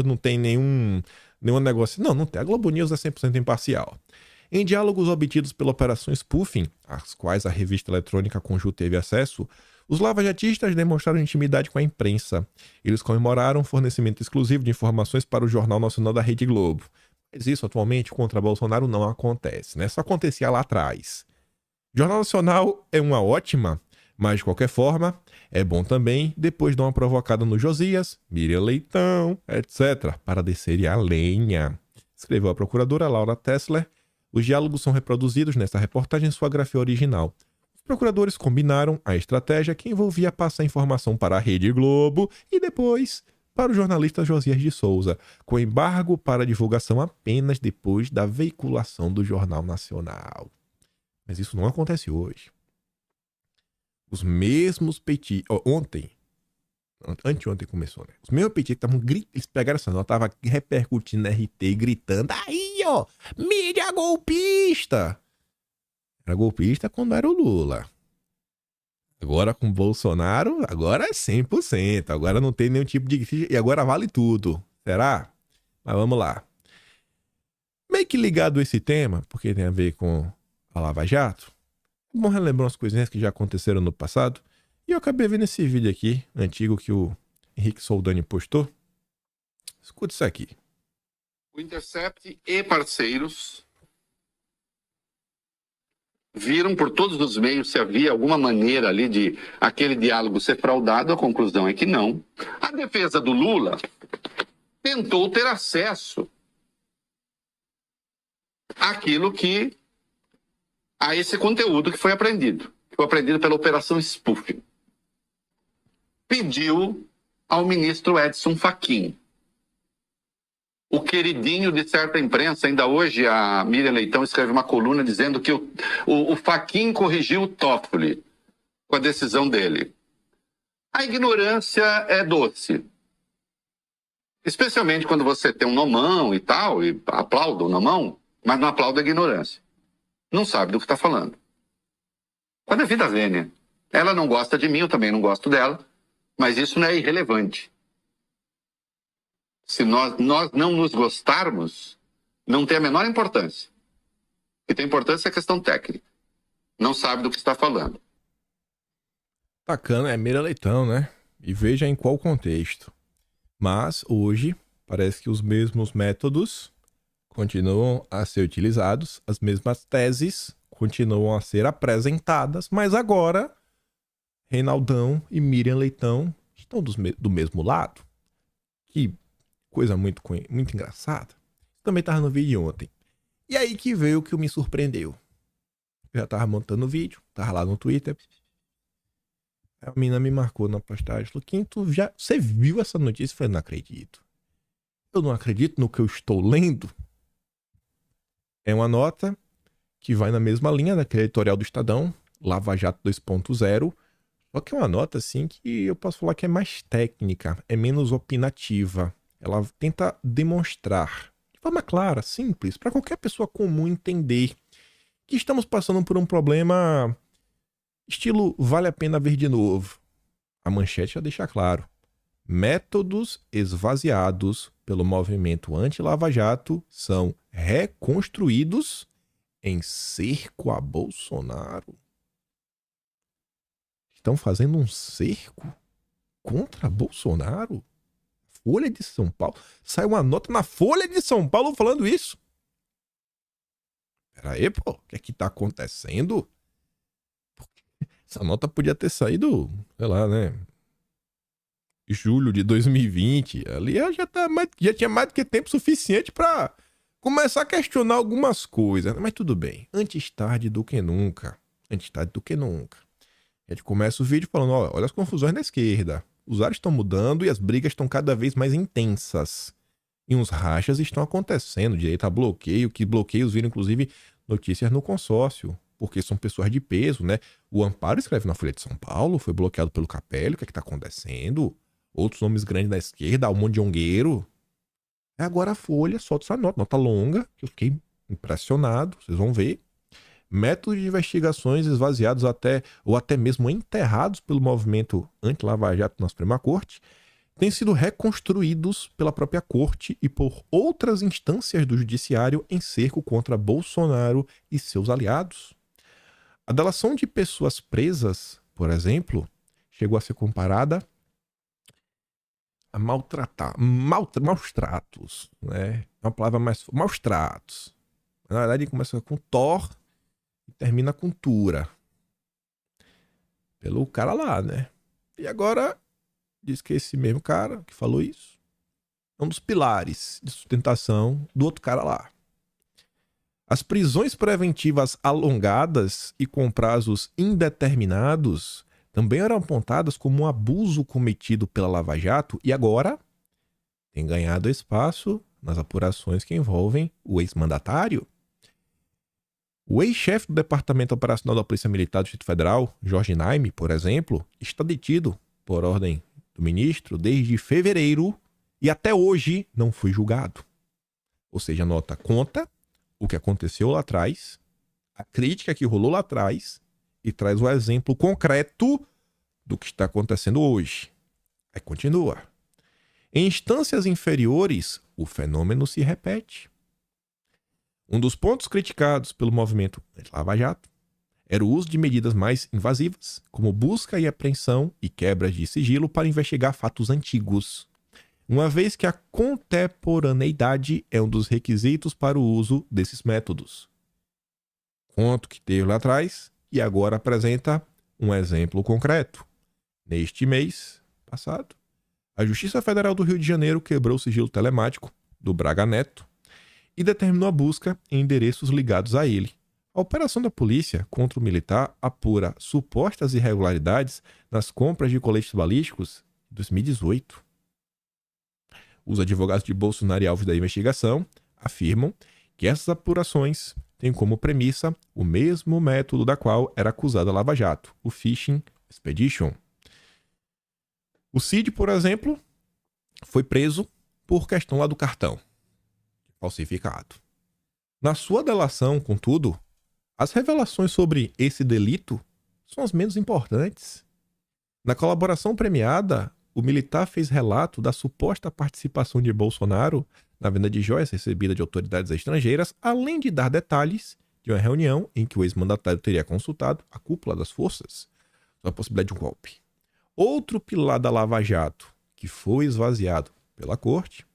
não tem nenhum negócio. Não tem. A Globo News é 100% imparcial. Em diálogos obtidos pela Operação Spoofing, às quais a revista eletrônica Conjur teve acesso, os lavajatistas demonstraram intimidade com a imprensa. Eles comemoraram o fornecimento exclusivo de informações para o Jornal Nacional da Rede Globo. Mas isso atualmente contra Bolsonaro não acontece, né? Só acontecia lá atrás. Jornal Nacional é uma ótima, mas de qualquer forma, é bom também depois dar uma provocada no Josias, Miriam Leitão, etc., para descer a lenha. Escreveu a procuradora Laura Tessler. Os diálogos são reproduzidos nesta reportagem em sua grafia original. Os procuradores combinaram a estratégia que envolvia passar informação para a Rede Globo e depois para o jornalista Josias de Souza, com embargo para divulgação apenas depois da veiculação do Jornal Nacional. Mas isso não acontece hoje. Os mesmos petistas... Anteontem começou, né? Os mesmos petistas estavam gritando... Eles pegaram essa nota, estavam repercutindo na RT, gritando... Aí, ó! Mídia golpista! Era golpista quando era o Lula. Agora com o Bolsonaro, agora é 100%. Agora não tem nenhum tipo de... E agora vale tudo. Será? Mas vamos lá. Meio que ligado a esse tema, porque tem a ver com a Lava Jato, vamos relembrar umas coisinhas que já aconteceram no passado. E eu acabei vendo esse vídeo aqui, antigo, que o Henrique Soldani postou. Escuta isso aqui. O Intercept e parceiros viram por todos os meios se havia alguma maneira ali de aquele diálogo ser fraudado. A conclusão é que não. A defesa do Lula tentou ter acesso àquilo que... a esse conteúdo que foi apreendido pela Operação Spoofing. Pediu ao ministro Edson Fachin, o queridinho de certa imprensa. Ainda hoje a Miriam Leitão escreve uma coluna dizendo que o Fachin corrigiu o Toffoli com a decisão dele. A ignorância é doce. Especialmente quando você tem um nomão e tal, e aplauda o nomão, mas não aplauda a ignorância. Não sabe do que está falando. Quando a vida vênia, ela não gosta de mim, eu também não gosto dela, mas isso não é irrelevante. Se nós não nos gostarmos, não tem a menor importância. O que tem importância é a questão técnica. Não sabe do que está falando. Bacana, é Miriam Leitão, né? E veja em qual contexto. Mas hoje parece que os mesmos métodos continuam a ser utilizados, as mesmas teses continuam a ser apresentadas, mas agora Reinaldão e Miriam Leitão estão do mesmo lado. Que coisa muito engraçada. Também estava no vídeo ontem. E aí que veio o que me surpreendeu. Eu já estava montando o vídeo, estava lá no Twitter. A menina me marcou na postagem. Falou, Quinto, você viu essa notícia? Eu falei, não acredito. Eu não acredito no que eu estou lendo. É uma nota que vai na mesma linha daquele editorial do Estadão, Lava Jato 2.0, só que é uma nota assim que eu posso falar que é mais técnica, é menos opinativa. Ela tenta demonstrar, de forma clara, simples, para qualquer pessoa comum entender que estamos passando por um problema estilo vale a pena ver de novo. A manchete já deixa claro. Métodos esvaziados pelo movimento anti-Lava Jato são reconstruídos em cerco a Bolsonaro. Estão fazendo um cerco contra Bolsonaro? Folha de São Paulo? Sai uma nota na Folha de São Paulo falando isso. Pera aí, pô. O que é que tá acontecendo? Essa nota podia ter saído, sei lá, né? Julho de 2020. Ali já tinha mais do que tempo suficiente pra começar a questionar algumas coisas. Mas tudo bem. Antes tarde do que nunca. Antes tarde do que nunca. A gente começa o vídeo falando, ó, olha as confusões da esquerda. Os ares estão mudando e as brigas estão cada vez mais intensas. E uns rachas estão acontecendo, direito a bloqueio, que bloqueios viram, inclusive, notícias no consórcio, porque são pessoas de peso, né? O Amparo escreve na Folha de São Paulo, foi bloqueado pelo Capelli, o que é que tá acontecendo? Outros nomes grandes da esquerda, Almond Ongueiro. Agora a Folha solta essa nota longa, que eu fiquei impressionado, vocês vão ver. Métodos de investigações esvaziados ou até mesmo enterrados pelo movimento anti-Lava Jato na Suprema Corte têm sido reconstruídos pela própria Corte e por outras instâncias do Judiciário em cerco contra Bolsonaro e seus aliados. A delação de pessoas presas, por exemplo, chegou a ser comparada a maus tratos, né? É uma palavra mais... Maus tratos. Na verdade, começa com Thor e termina com Tura. Pelo cara lá, né? E agora, diz que esse mesmo cara que falou isso é um dos pilares de sustentação do outro cara lá. As prisões preventivas alongadas e com prazos indeterminados também eram apontadas como um abuso cometido pela Lava Jato e agora tem ganhado espaço nas apurações que envolvem o ex-mandatário. O ex-chefe do Departamento Operacional da Polícia Militar do Distrito Federal, Jorge Naime, por exemplo, está detido por ordem do ministro desde fevereiro e até hoje não foi julgado. Ou seja, a nota conta o que aconteceu lá atrás, a crítica que rolou lá atrás e traz o exemplo concreto do que está acontecendo hoje. Aí continua. Em instâncias inferiores, o fenômeno se repete. Um dos pontos criticados pelo movimento Lava Jato era o uso de medidas mais invasivas, como busca e apreensão e quebras de sigilo para investigar fatos antigos, uma vez que a contemporaneidade é um dos requisitos para o uso desses métodos. Conto que teve lá atrás e agora apresenta um exemplo concreto. Neste mês passado, a Justiça Federal do Rio de Janeiro quebrou o sigilo telemático do Braga Neto e determinou a busca em endereços ligados a ele. A operação da polícia contra o militar apura supostas irregularidades nas compras de coletes balísticos em 2018. Os advogados de Bolsonaro e alvos da investigação afirmam que essas apurações têm como premissa o mesmo método da qual era acusada a Lava Jato, o Phishing Expedition. O Cid, por exemplo, foi preso por questão lá do cartão falsificado. Na sua delação, contudo, as revelações sobre esse delito são as menos importantes. Na colaboração premiada, o militar fez relato da suposta participação de Bolsonaro na venda de joias recebida de autoridades estrangeiras, além de dar detalhes de uma reunião em que o ex-mandatário teria consultado a cúpula das forças sobre a possibilidade de um golpe. Outro pilar da Lava Jato, que foi esvaziado pela corte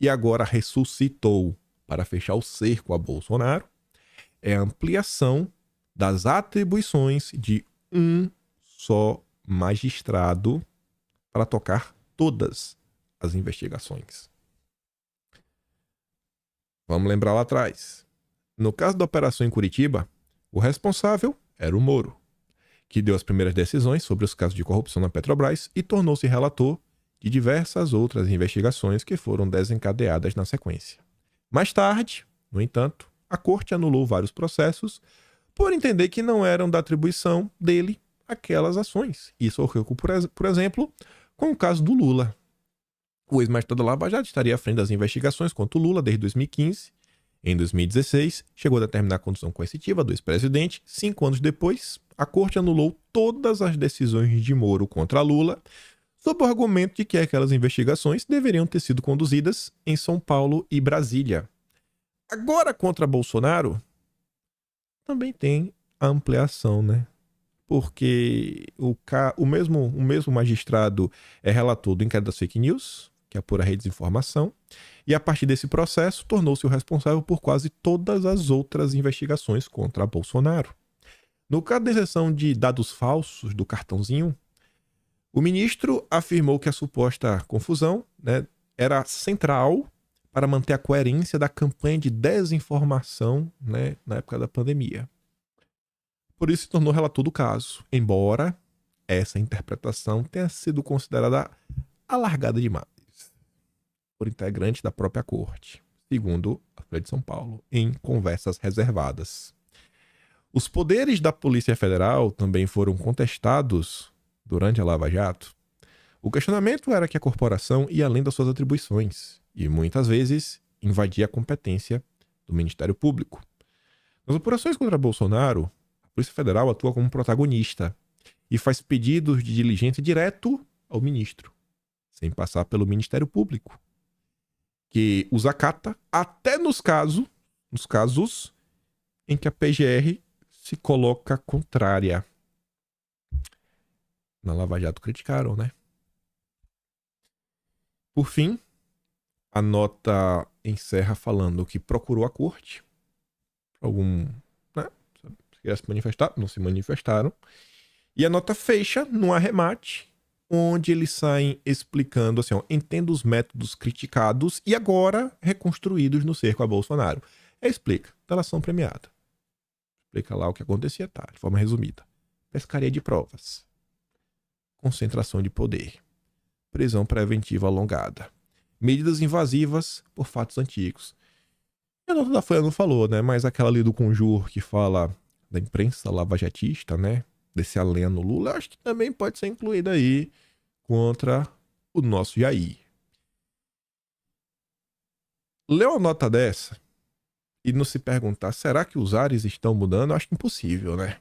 e agora ressuscitou para fechar o cerco a Bolsonaro, é a ampliação das atribuições de um só magistrado para tocar todas as investigações. Vamos lembrar lá atrás. No caso da operação em Curitiba, o responsável era o Moro, que deu as primeiras decisões sobre os casos de corrupção na Petrobras e tornou-se relator de diversas outras investigações que foram desencadeadas na sequência. Mais tarde, no entanto, a corte anulou vários processos por entender que não eram da atribuição dele aquelas ações. Isso ocorreu, por exemplo, com o caso do Lula. O ex-magistrado da Lava Jato estaria à frente das investigações contra o Lula desde 2015. Em 2016, chegou a determinar a condução coercitiva do ex-presidente. 5 anos depois, a corte anulou todas as decisões de Moro contra Lula, sob o argumento de que aquelas investigações deveriam ter sido conduzidas em São Paulo e Brasília. Agora, contra Bolsonaro, também tem a ampliação, né? Porque o mesmo magistrado é relator do inquérito das fake news, que apura a rede de desinformação, e a partir desse processo tornou-se o responsável por quase todas as outras investigações contra Bolsonaro. No caso da isenção de dados falsos do cartãozinho, o ministro afirmou que a suposta confusão, né, era central para manter a coerência da campanha de desinformação, né, na época da pandemia. Por isso se tornou relator do caso, embora essa interpretação tenha sido considerada alargada demais por integrantes da própria corte, segundo a Folha de São Paulo, em conversas reservadas. Os poderes da Polícia Federal também foram contestados durante a Lava Jato. O questionamento era que a corporação ia além das suas atribuições e, muitas vezes, invadia a competência do Ministério Público. Nas operações contra Bolsonaro, a Polícia Federal atua como protagonista e faz pedidos de diligência direto ao ministro, sem passar pelo Ministério Público, que os acata até nos casos em que a PGR se coloca contrária. Na Lava Jato criticaram, né? Por fim, a nota encerra falando que procurou a corte. Se queria se manifestar, não se manifestaram. E a nota fecha num arremate, onde eles saem explicando assim, ó, entendo os métodos criticados e agora reconstruídos no cerco a Bolsonaro. Explica, delação premiada. Explica lá o que acontecia, tá? De forma resumida. Pescaria de provas. Concentração de poder. Prisão preventiva alongada. Medidas invasivas por fatos antigos. E a nota da Folha não falou, né? Mas aquela ali do Conjur que fala da imprensa lavajatista, né? Desse além no Lula, acho que também pode ser incluída aí contra o nosso Jair. Leu uma nota dessa e não se perguntar, será que os ares estão mudando? Eu acho impossível, né?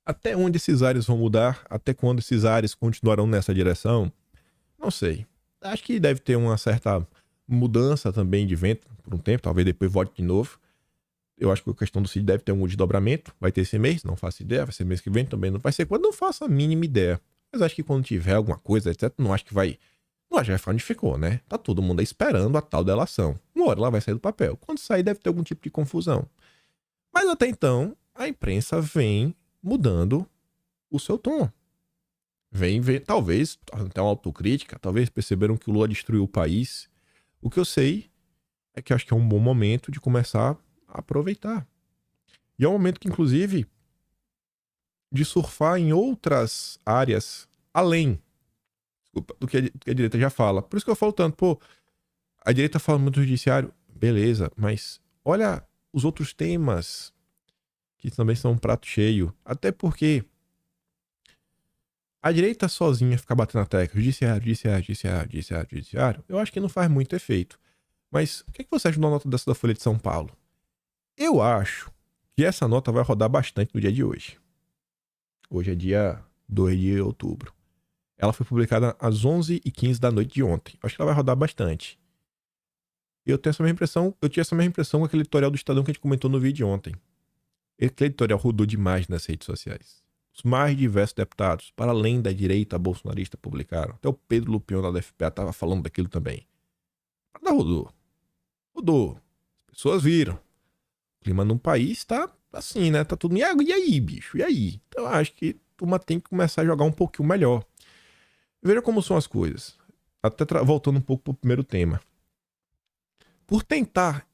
Até onde esses ares vão mudar? Até quando esses ares continuarão nessa direção? Não sei. Acho que deve ter uma certa mudança também de vento por um tempo, talvez depois volte de novo. Eu acho que a questão do Cid deve ter um desdobramento. Vai ter esse mês, não faço ideia. Vai ser mês que vem também, não vai ser quando, não faço a mínima ideia. Mas acho que quando tiver alguma coisa, etc, não acho que vai ficar onde ficou, né? Tá todo mundo aí esperando a tal delação. Uma hora ela vai sair do papel. Quando sair deve ter algum tipo de confusão. Mas até então, a imprensa vem mudando o seu tom. Vem talvez, até uma autocrítica, talvez perceberam que o Lula destruiu o país. O que eu sei é que acho que é um bom momento de começar a aproveitar. E é um momento que, inclusive, de surfar em outras áreas além do que a direita já fala. Por isso que eu falo tanto, pô, a direita fala muito do judiciário, beleza, mas olha os outros temas que também são um prato cheio. Até porque a direita sozinha ficar batendo na tecla, judiciário, eu acho que não faz muito efeito. Mas o que você acha de uma nota dessa da Folha de São Paulo? Eu acho que essa nota vai rodar bastante no dia de hoje. Hoje é dia 2 de outubro. Ela foi publicada às 11h15 da noite de ontem. Acho que ela vai rodar bastante. Eu tinha essa mesma impressão com aquele editorial do Estadão que a gente comentou no vídeo de ontem. Aquele editorial rodou demais nas redes sociais. Os mais diversos deputados, para além da direita bolsonarista, publicaram. Até o Pedro Lupion da FPA estava falando daquilo também. Mas rodou. As pessoas viram. O clima no país tá assim, né? Tá tudo... E aí, bicho? E aí? Então eu acho que a turma tem que começar a jogar um pouquinho melhor. Veja como são as coisas. Até voltando um pouco pro primeiro tema. Por tentar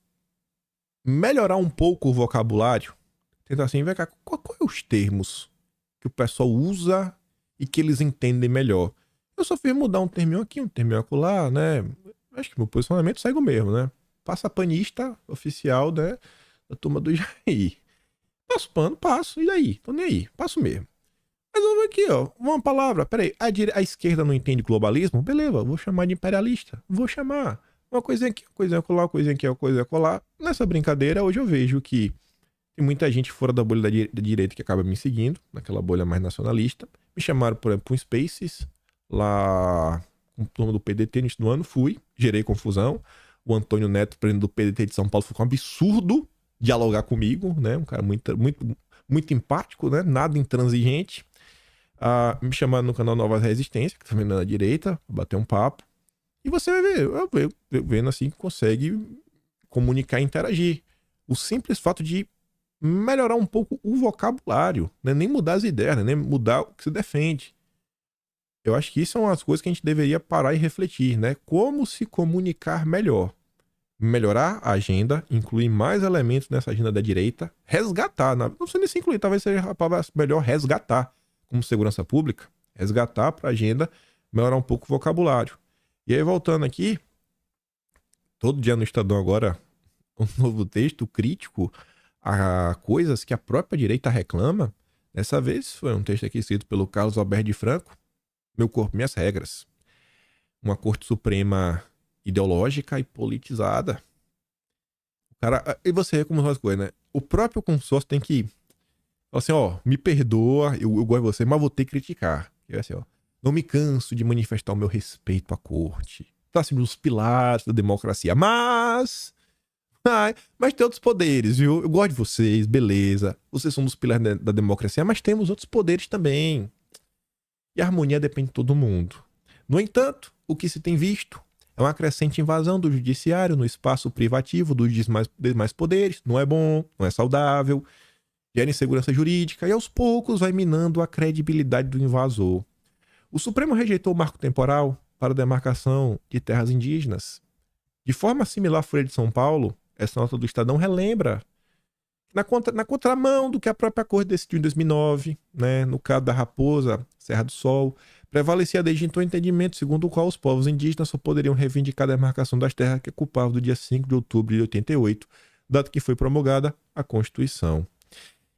melhorar um pouco o vocabulário, tentar assim, ver qual é os termos que o pessoal usa e que eles entendem melhor. Eu só fiz mudar um terminho aqui, um terminho acolá, né? Acho que meu posicionamento segue o mesmo, né? Passapanista oficial, né? Da turma do Jair. Passo pano, passo. E daí? Tô nem aí. Passo mesmo. Mas vamos aqui, ó. Uma palavra. Peraí. A esquerda não entende globalismo? Beleza. Vou chamar de imperialista. Vou chamar. Uma coisinha aqui, uma coisinha acolá, uma coisinha aqui, uma coisinha acolá. Nessa brincadeira, hoje eu vejo que tem muita gente fora da bolha da direita que acaba me seguindo, naquela bolha mais nacionalista. Me chamaram, por exemplo, um Spaces, lá com o turma do PDT no ano. Fui, gerei confusão. O Antônio Neto, presidente do PDT de São Paulo, foi um absurdo dialogar comigo, né? Um cara muito empático, né? Nada intransigente. Me chamar no canal Nova Resistência, que tá vendo na direita, bater um papo. E você vai ver, eu vendo assim que consegue comunicar e interagir. O simples fato de melhorar um pouco o vocabulário, né? Nem mudar as ideias, né? Nem mudar o que se defende. Eu acho que isso são as coisas que a gente deveria parar e refletir, né? Como se comunicar melhor. Melhorar a agenda, incluir mais elementos nessa agenda da direita, resgatar, não precisa nem se incluir, talvez seja a palavra melhor, resgatar, como segurança pública, resgatar para a agenda, melhorar um pouco o vocabulário. E aí, voltando aqui, todo dia no Estadão agora, um novo texto crítico a coisas que a própria direita reclama. Dessa vez foi um texto aqui escrito pelo Carlos Alberto de Franco, Meu Corpo, Minhas Regras. Uma Corte Suprema ideológica e politizada. O cara, e você como as coisas, né? O próprio consórcio tem que falar assim, ó, me perdoa, eu gosto de você, mas vou ter que criticar. E assim, ó, não me canso de manifestar o meu respeito à corte. Tá sendo os pilares da democracia, mas tem outros poderes, viu? Eu gosto de vocês, beleza. Vocês são os pilares da democracia, mas temos outros poderes também. E a harmonia depende de todo mundo. No entanto, o que se tem visto é uma crescente invasão do judiciário no espaço privativo dos demais poderes. Não é bom, não é saudável, gera insegurança jurídica e aos poucos vai minando a credibilidade do invasor. O Supremo rejeitou o marco temporal para a demarcação de terras indígenas. De forma similar à Folha de São Paulo, essa nota do Estadão relembra, na contramão do que a própria Corte decidiu em 2009, né, no caso da Raposa, Serra do Sol, prevalecia desde então o entendimento segundo o qual os povos indígenas só poderiam reivindicar a demarcação das terras que ocupavam do dia 5 de outubro de 88, data que foi promulgada a Constituição.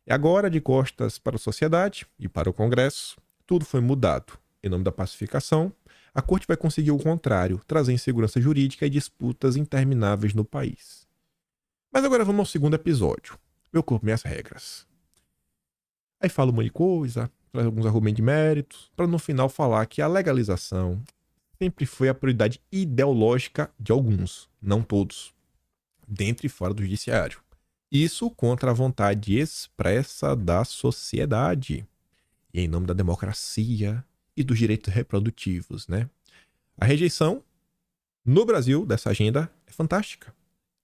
E agora, de costas para a sociedade e para o Congresso, tudo foi mudado. Em nome da pacificação, a Corte vai conseguir o contrário, trazer insegurança jurídica e disputas intermináveis no país. Mas agora vamos ao segundo episódio. Meu Corpo, Minhas Regras. Aí fala um monte de coisa, traz alguns argumentos de méritos, para no final falar que a legalização sempre foi a prioridade ideológica de alguns, não todos, dentro e fora do judiciário. Isso contra a vontade expressa da sociedade. E em nome da democracia e dos direitos reprodutivos, né? A rejeição no Brasil dessa agenda é fantástica.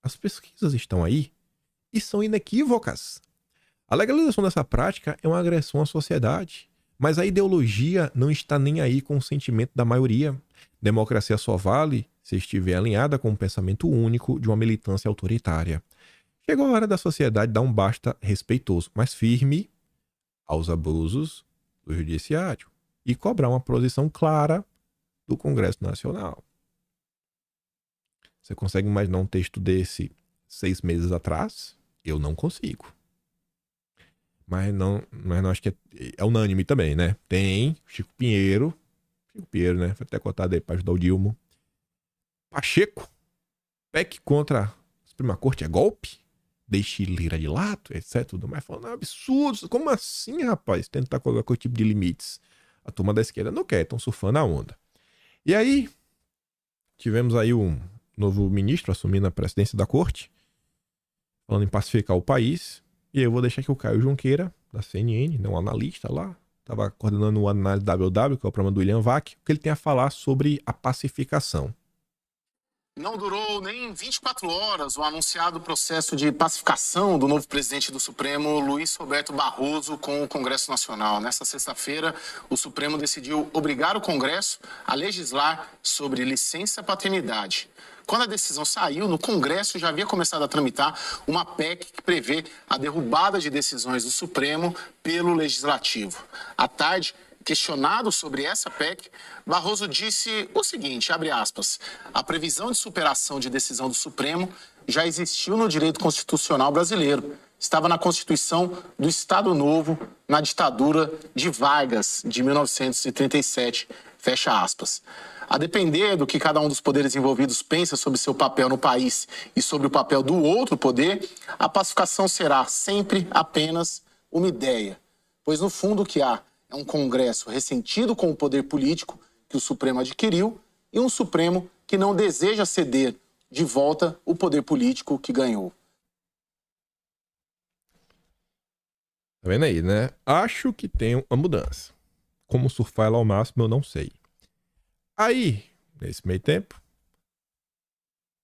As pesquisas estão aí e são inequívocas. A legalização dessa prática é uma agressão à sociedade, mas a ideologia não está nem aí com o sentimento da maioria. Democracia só vale se estiver alinhada com o pensamento único de uma militância autoritária. Chegou a hora da sociedade dar um basta respeitoso, mas firme aos abusos do judiciário e cobrar uma posição clara do Congresso Nacional. Você consegue imaginar um texto desse 6 meses atrás? Eu não consigo. Mas não acho que é unânime também, né? Tem Chico Pinheiro, né? Foi até cotado aí para ajudar o Dilma. Pacheco, PEC contra a Suprema Corte é golpe? Deixe lira de lado, etc. Tudo mais. Falando, absurdo. Como assim, rapaz? Tentar colocar qualquer tipo de limites. A turma da esquerda não quer, estão surfando a onda. E aí, tivemos aí um novo ministro assumindo a presidência da corte, falando em pacificar o país. E eu vou deixar aqui o Caio Junqueira, da CNN, né, um analista lá, estava coordenando o Análise WW, que é o programa do William Vac, o que ele tem a falar sobre a pacificação. Não durou nem 24 horas o anunciado processo de pacificação do novo presidente do Supremo, Luiz Roberto Barroso, com o Congresso Nacional. Nesta sexta-feira, o Supremo decidiu obrigar o Congresso a legislar sobre licença paternidade. Quando a decisão saiu, no Congresso já havia começado a tramitar uma PEC que prevê a derrubada de decisões do Supremo pelo Legislativo. À tarde, questionado sobre essa PEC, Barroso disse o seguinte, abre aspas, a previsão de superação de decisão do Supremo já existiu no direito constitucional brasileiro. Estava na Constituição do Estado Novo, na ditadura de Vargas, de 1937, fecha aspas. A depender do que cada um dos poderes envolvidos pensa sobre seu papel no país e sobre o papel do outro poder, a pacificação será sempre apenas uma ideia. Pois no fundo o que há é um Congresso ressentido com o poder político que o Supremo adquiriu e um Supremo que não deseja ceder de volta o poder político que ganhou. Tá vendo aí, né? Acho que tem uma mudança. Como surfar ela ao máximo, eu não sei. Aí, nesse meio tempo,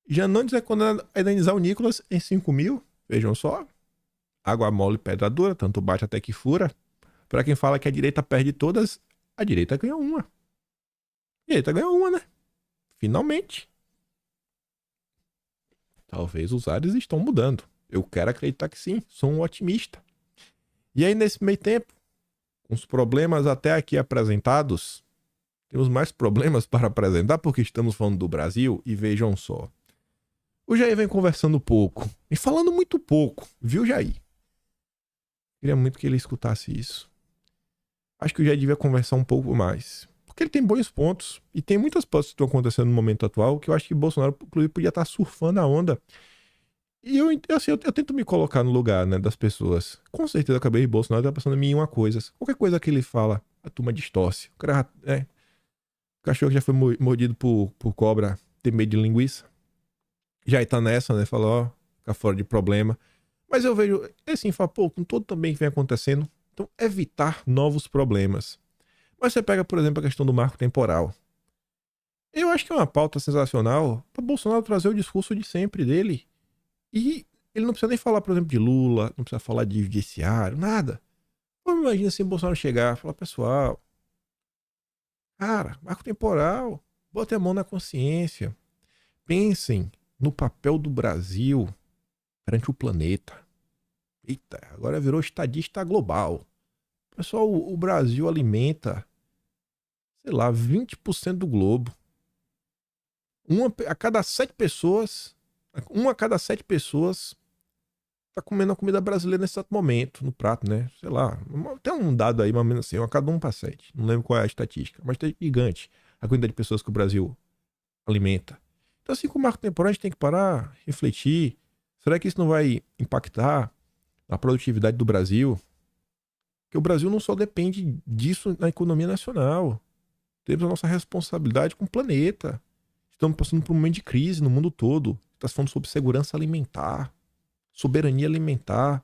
Janones é condenado a indenizar o Nicolas em 5 mil. Vejam só. Água mole, pedra dura, tanto bate até que fura. Pra quem fala que a direita perde todas, a direita ganhou uma. A direita ganhou uma, né? Finalmente. Talvez os ares estão mudando. Eu quero acreditar que sim. Sou um otimista. E aí, nesse meio tempo, com os problemas até aqui apresentados, temos mais problemas para apresentar porque estamos falando do Brasil e vejam só. O Jair vem conversando pouco e falando muito pouco, viu, Jair? Queria muito que ele escutasse isso. Acho que o Jair devia conversar um pouco mais. Porque ele tem bons pontos. E tem muitas coisas que estão acontecendo no momento atual que eu acho que Bolsonaro, inclusive, podia estar surfando a onda. E eu tento me colocar no lugar, né, das pessoas. Com certeza a cabeça de Bolsonaro tá pensando em mil e uma coisas. Qualquer coisa que ele fala, a turma distorce. O cara, o cachorro já foi mordido por cobra, tem medo de linguiça. Já tá nessa, né? Fala, ó, fica fora de problema. Mas eu vejo, assim, fala, pô, com tudo também que vem acontecendo, então evitar novos problemas. Mas você pega, por exemplo, a questão do marco temporal. Eu acho que é uma pauta sensacional para Bolsonaro trazer o discurso de sempre dele. E ele não precisa nem falar, por exemplo, de Lula, não precisa falar de judiciário, nada. Imagina se o Bolsonaro chegar e falar, pessoal, cara, marco temporal, botem a mão na consciência. Pensem no papel do Brasil perante o planeta. Eita, agora virou estadista global. Pessoal, o Brasil alimenta, sei lá, 20% do globo. Uma a cada 7 pessoas tá comendo a comida brasileira nesse exato momento, no prato, né? Sei lá, tem um dado aí, mais ou menos assim, a cada 1 para 7. Não lembro qual é a estatística, mas tá gigante a quantidade de pessoas que o Brasil alimenta. Então, assim, com o marco temporal, a gente tem que parar, refletir. Será que isso não vai impactar na produtividade do Brasil? Porque o Brasil não só depende disso na economia nacional. Temos a nossa responsabilidade com o planeta. Estamos passando por um momento de crise no mundo todo. Está falando sobre segurança alimentar, soberania alimentar.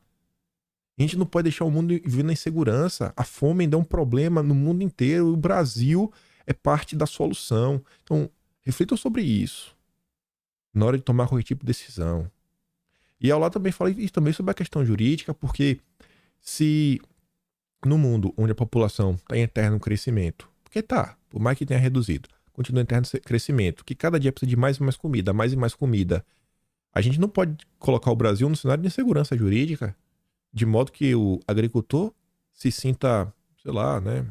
A gente não pode deixar o mundo viver na insegurança. A fome ainda é um problema no mundo inteiro. E o Brasil é parte da solução. Então, reflitam sobre isso na hora de tomar qualquer tipo de decisão. E ao lado também falei também sobre a questão jurídica, porque se no mundo onde a população está em eterno crescimento, porque tá, por mais que tenha reduzido, continua em eterno crescimento, que cada dia precisa de mais e mais comida, a gente não pode colocar o Brasil no cenário de insegurança jurídica, de modo que o agricultor se sinta, sei lá, né,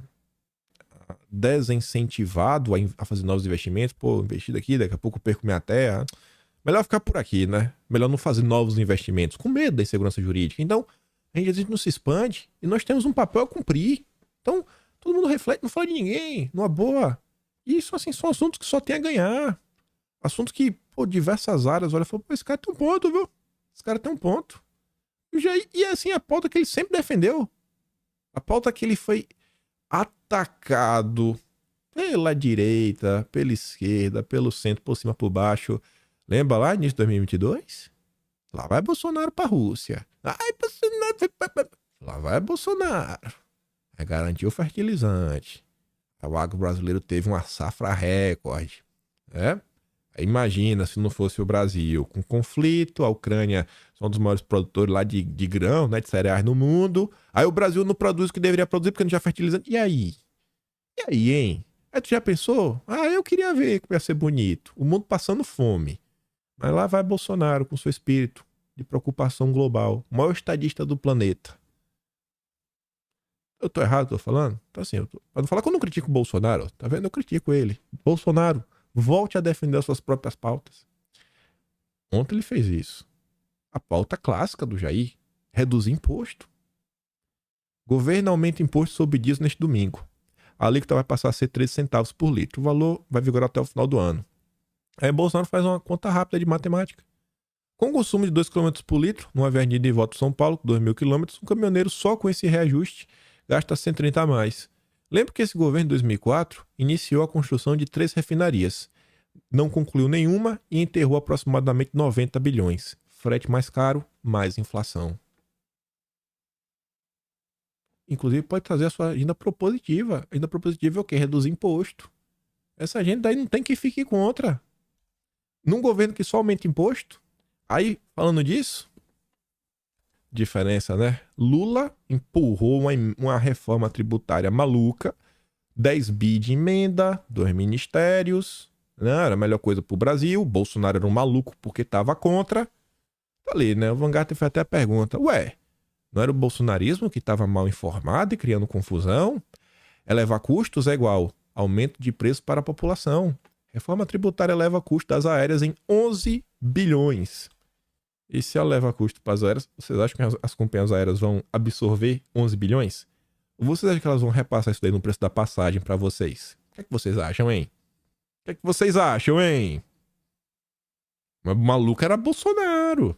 desincentivado a fazer novos investimentos. Pô, investir daqui, daqui a pouco eu perco minha terra. Melhor ficar por aqui, né? Melhor não fazer novos investimentos, com medo da insegurança jurídica. Então, a gente não se expande e nós temos um papel a cumprir. Então, todo mundo reflete, não fala de ninguém, numa boa. E isso, assim, são assuntos que só tem a ganhar. Assuntos que, pô, diversas áreas, olha, fala, pô, esse cara tem um ponto, viu? Esse cara tem um ponto. E assim, a pauta que ele sempre defendeu. A pauta que ele foi atacado pela direita, pela esquerda, pelo centro, por cima, por baixo. Lembra lá, início de 2022? Lá vai Bolsonaro pra Rússia. Ai, Bolsonaro. Lá vai Bolsonaro. É garantir o fertilizante. O agro brasileiro teve uma safra recorde. Né? Imagina se não fosse o Brasil. Com conflito, a Ucrânia são um dos maiores produtores lá de grão, né, de cereais no mundo. Aí o Brasil não produz o que deveria produzir porque não tinha fertilizante. E aí? E aí, hein? Aí tu já pensou? Ah, eu queria ver como ia ser bonito. O mundo passando fome. Mas lá vai Bolsonaro com seu espírito de preocupação global. O maior estadista do planeta. Eu tô errado, tô falando? Então assim, pra não falar que eu não critico o Bolsonaro, tá vendo? Eu critico ele. Bolsonaro, volte a defender as suas próprias pautas. Ontem ele fez isso. A pauta clássica do Jair, reduzir imposto. Governo aumenta imposto sobre diesel neste domingo. A alíquota vai passar a ser 13 centavos por litro. O valor vai vigorar até o final do ano. Aí Bolsonaro faz uma conta rápida de matemática. Com o consumo de 2 km por litro, numa avenida de volta de São Paulo, 2.000 km, um caminhoneiro só com esse reajuste gasta 130 a mais. Lembra que esse governo, em 2004, iniciou a construção de 3 refinarias. Não concluiu nenhuma e enterrou aproximadamente 90 bilhões. Frete mais caro, mais inflação. Inclusive pode trazer a sua agenda propositiva. A agenda propositiva é o quê? Reduzir imposto. Essa agenda aí não tem que ficar contra. Num governo que só aumenta imposto. Aí, falando disso, diferença, né? Lula empurrou uma reforma tributária maluca, 10 bi de emenda, 2 ministérios, né? Era a melhor coisa pro Brasil. Bolsonaro era um maluco porque tava contra. Tá ali, né? O Vanguard fez até a pergunta, ué, não era o bolsonarismo que estava mal informado e criando confusão? Elevar custos é igual aumento de preço para a população. Reforma tributária eleva custo das aéreas em 11 bilhões. E se ela leva custo para as aéreas, vocês acham que as companhias aéreas vão absorver 11 bilhões? Ou vocês acham que elas vão repassar isso daí no preço da passagem para vocês? O que é que vocês acham, hein? O que é que vocês acham, hein? O maluco era Bolsonaro.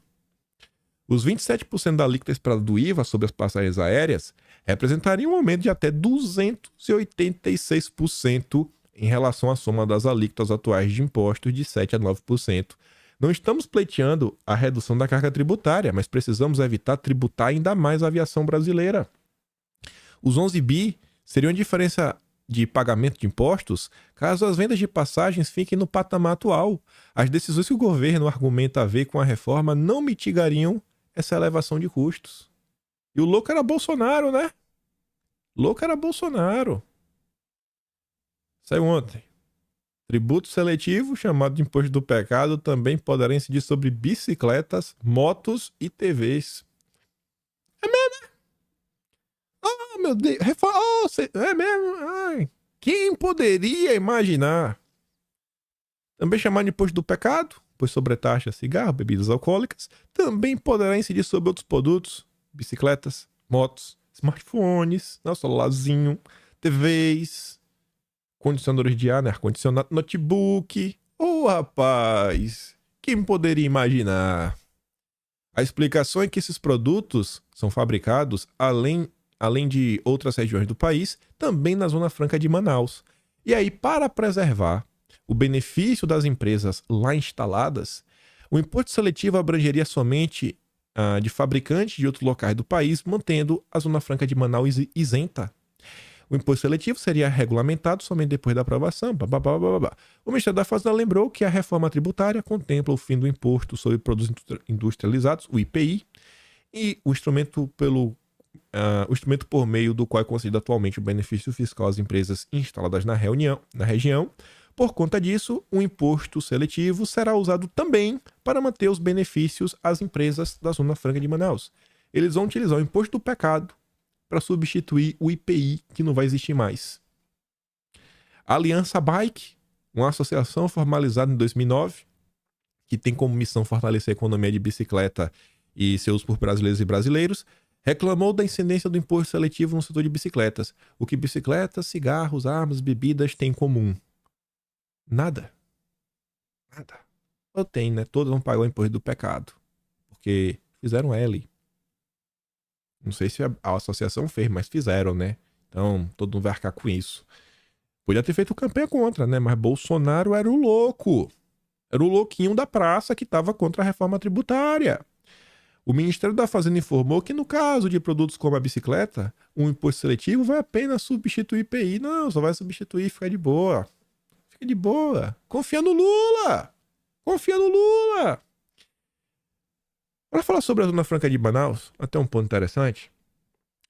Os 27% da alíquota esperada do IVA sobre as passagens aéreas representariam um aumento de até 286% em relação à soma das alíquotas atuais de impostos de 7% a 9%. Não estamos pleiteando a redução da carga tributária, mas precisamos evitar tributar ainda mais a aviação brasileira. Os 11 bi seriam a diferença de pagamento de impostos caso as vendas de passagens fiquem no patamar atual. As decisões que o governo argumenta a ver com a reforma não mitigariam essa elevação de custos. E o louco era Bolsonaro, né? Louco era Bolsonaro. Saiu ontem. Tributo seletivo, chamado de imposto do pecado, também poderá incidir sobre bicicletas, motos e TVs. É mesmo, né? Oh, meu Deus. É mesmo? Ai. Quem poderia imaginar? Também chamado de imposto do pecado, pois sobretaxa cigarro, bebidas alcoólicas, também poderá incidir sobre outros produtos, bicicletas, motos, smartphones, celularzinho, TVs, condicionadores de ar, né? Ar-condicionado, notebook. Rapaz, quem poderia imaginar? A explicação é que esses produtos são fabricados além de outras regiões do país, também na Zona Franca de Manaus. E aí, para preservar o benefício das empresas lá instaladas, o imposto seletivo abrangeria somente de fabricantes de outros locais do país, mantendo a Zona Franca de Manaus isenta. O imposto seletivo seria regulamentado somente depois da aprovação. O Ministério da Fazenda lembrou que a reforma tributária contempla o fim do imposto sobre produtos industrializados, o IPI, e o instrumento por meio do qual é concedido atualmente o benefício fiscal às empresas instaladas na região. Por conta disso, o imposto seletivo será usado também para manter os benefícios às empresas da Zona Franca de Manaus. Eles vão utilizar o imposto do pecado para substituir o IPI, que não vai existir mais. A Aliança Bike, uma associação formalizada em 2009, que tem como missão fortalecer a economia de bicicleta e seu uso por brasileiros e brasileiros, reclamou da incidência do imposto seletivo no setor de bicicletas. O que bicicletas, cigarros, armas, bebidas têm em comum? Nada. Ou tem, né? Todos vão pagar o imposto do pecado. Porque fizeram L. Não sei se a associação fez, mas fizeram, né? Então, todo mundo vai arcar com isso. Podia ter feito campanha contra, né? Mas Bolsonaro era o louco. Era o louquinho da praça que estava contra a reforma tributária. O Ministério da Fazenda informou que no caso de produtos como a bicicleta, um imposto seletivo vai apenas substituir IPI. Não, só vai substituir, fica de boa. Fica de boa. Confia no Lula. Para falar sobre a Zona Franca de Manaus, até um ponto interessante.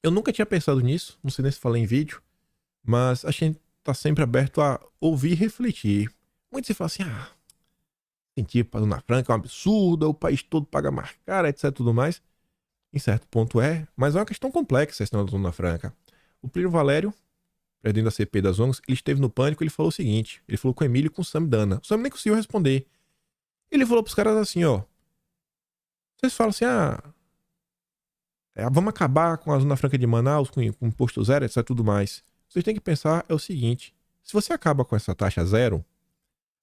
Eu nunca tinha pensado nisso, não sei nem se falei em vídeo, mas a gente tá sempre aberto a ouvir e refletir. Muitos se falam assim, incentivo para a Zona Franca é um absurdo, o país todo paga mais caro, etc, tudo mais. Em certo ponto mas é uma questão complexa essa da Zona Franca. O Plínio Valério, presidente da CPI das ONGs, ele esteve no Pânico, ele falou o seguinte, ele falou com o Emílio e com o Samidana. O Sam nem conseguiu responder. Ele falou pros caras assim, vocês falam assim, vamos acabar com a Zona Franca de Manaus, com imposto zero, etc, tudo mais. Vocês têm que pensar o seguinte, se você acaba com essa taxa zero,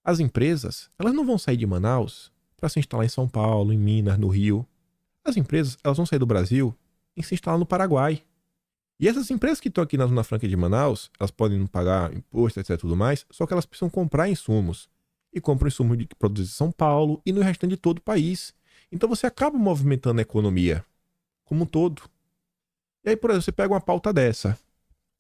as empresas, elas não vão sair de Manaus para se instalar em São Paulo, em Minas, no Rio. As empresas, elas vão sair do Brasil e se instalar no Paraguai. E essas empresas que estão aqui na Zona Franca de Manaus, elas podem não pagar imposto, etc, tudo mais, só que elas precisam comprar insumos. E compram insumos produzidos em São Paulo e no restante de todo o país. Então você acaba movimentando a economia como um todo. E aí, por exemplo, você pega uma pauta dessa.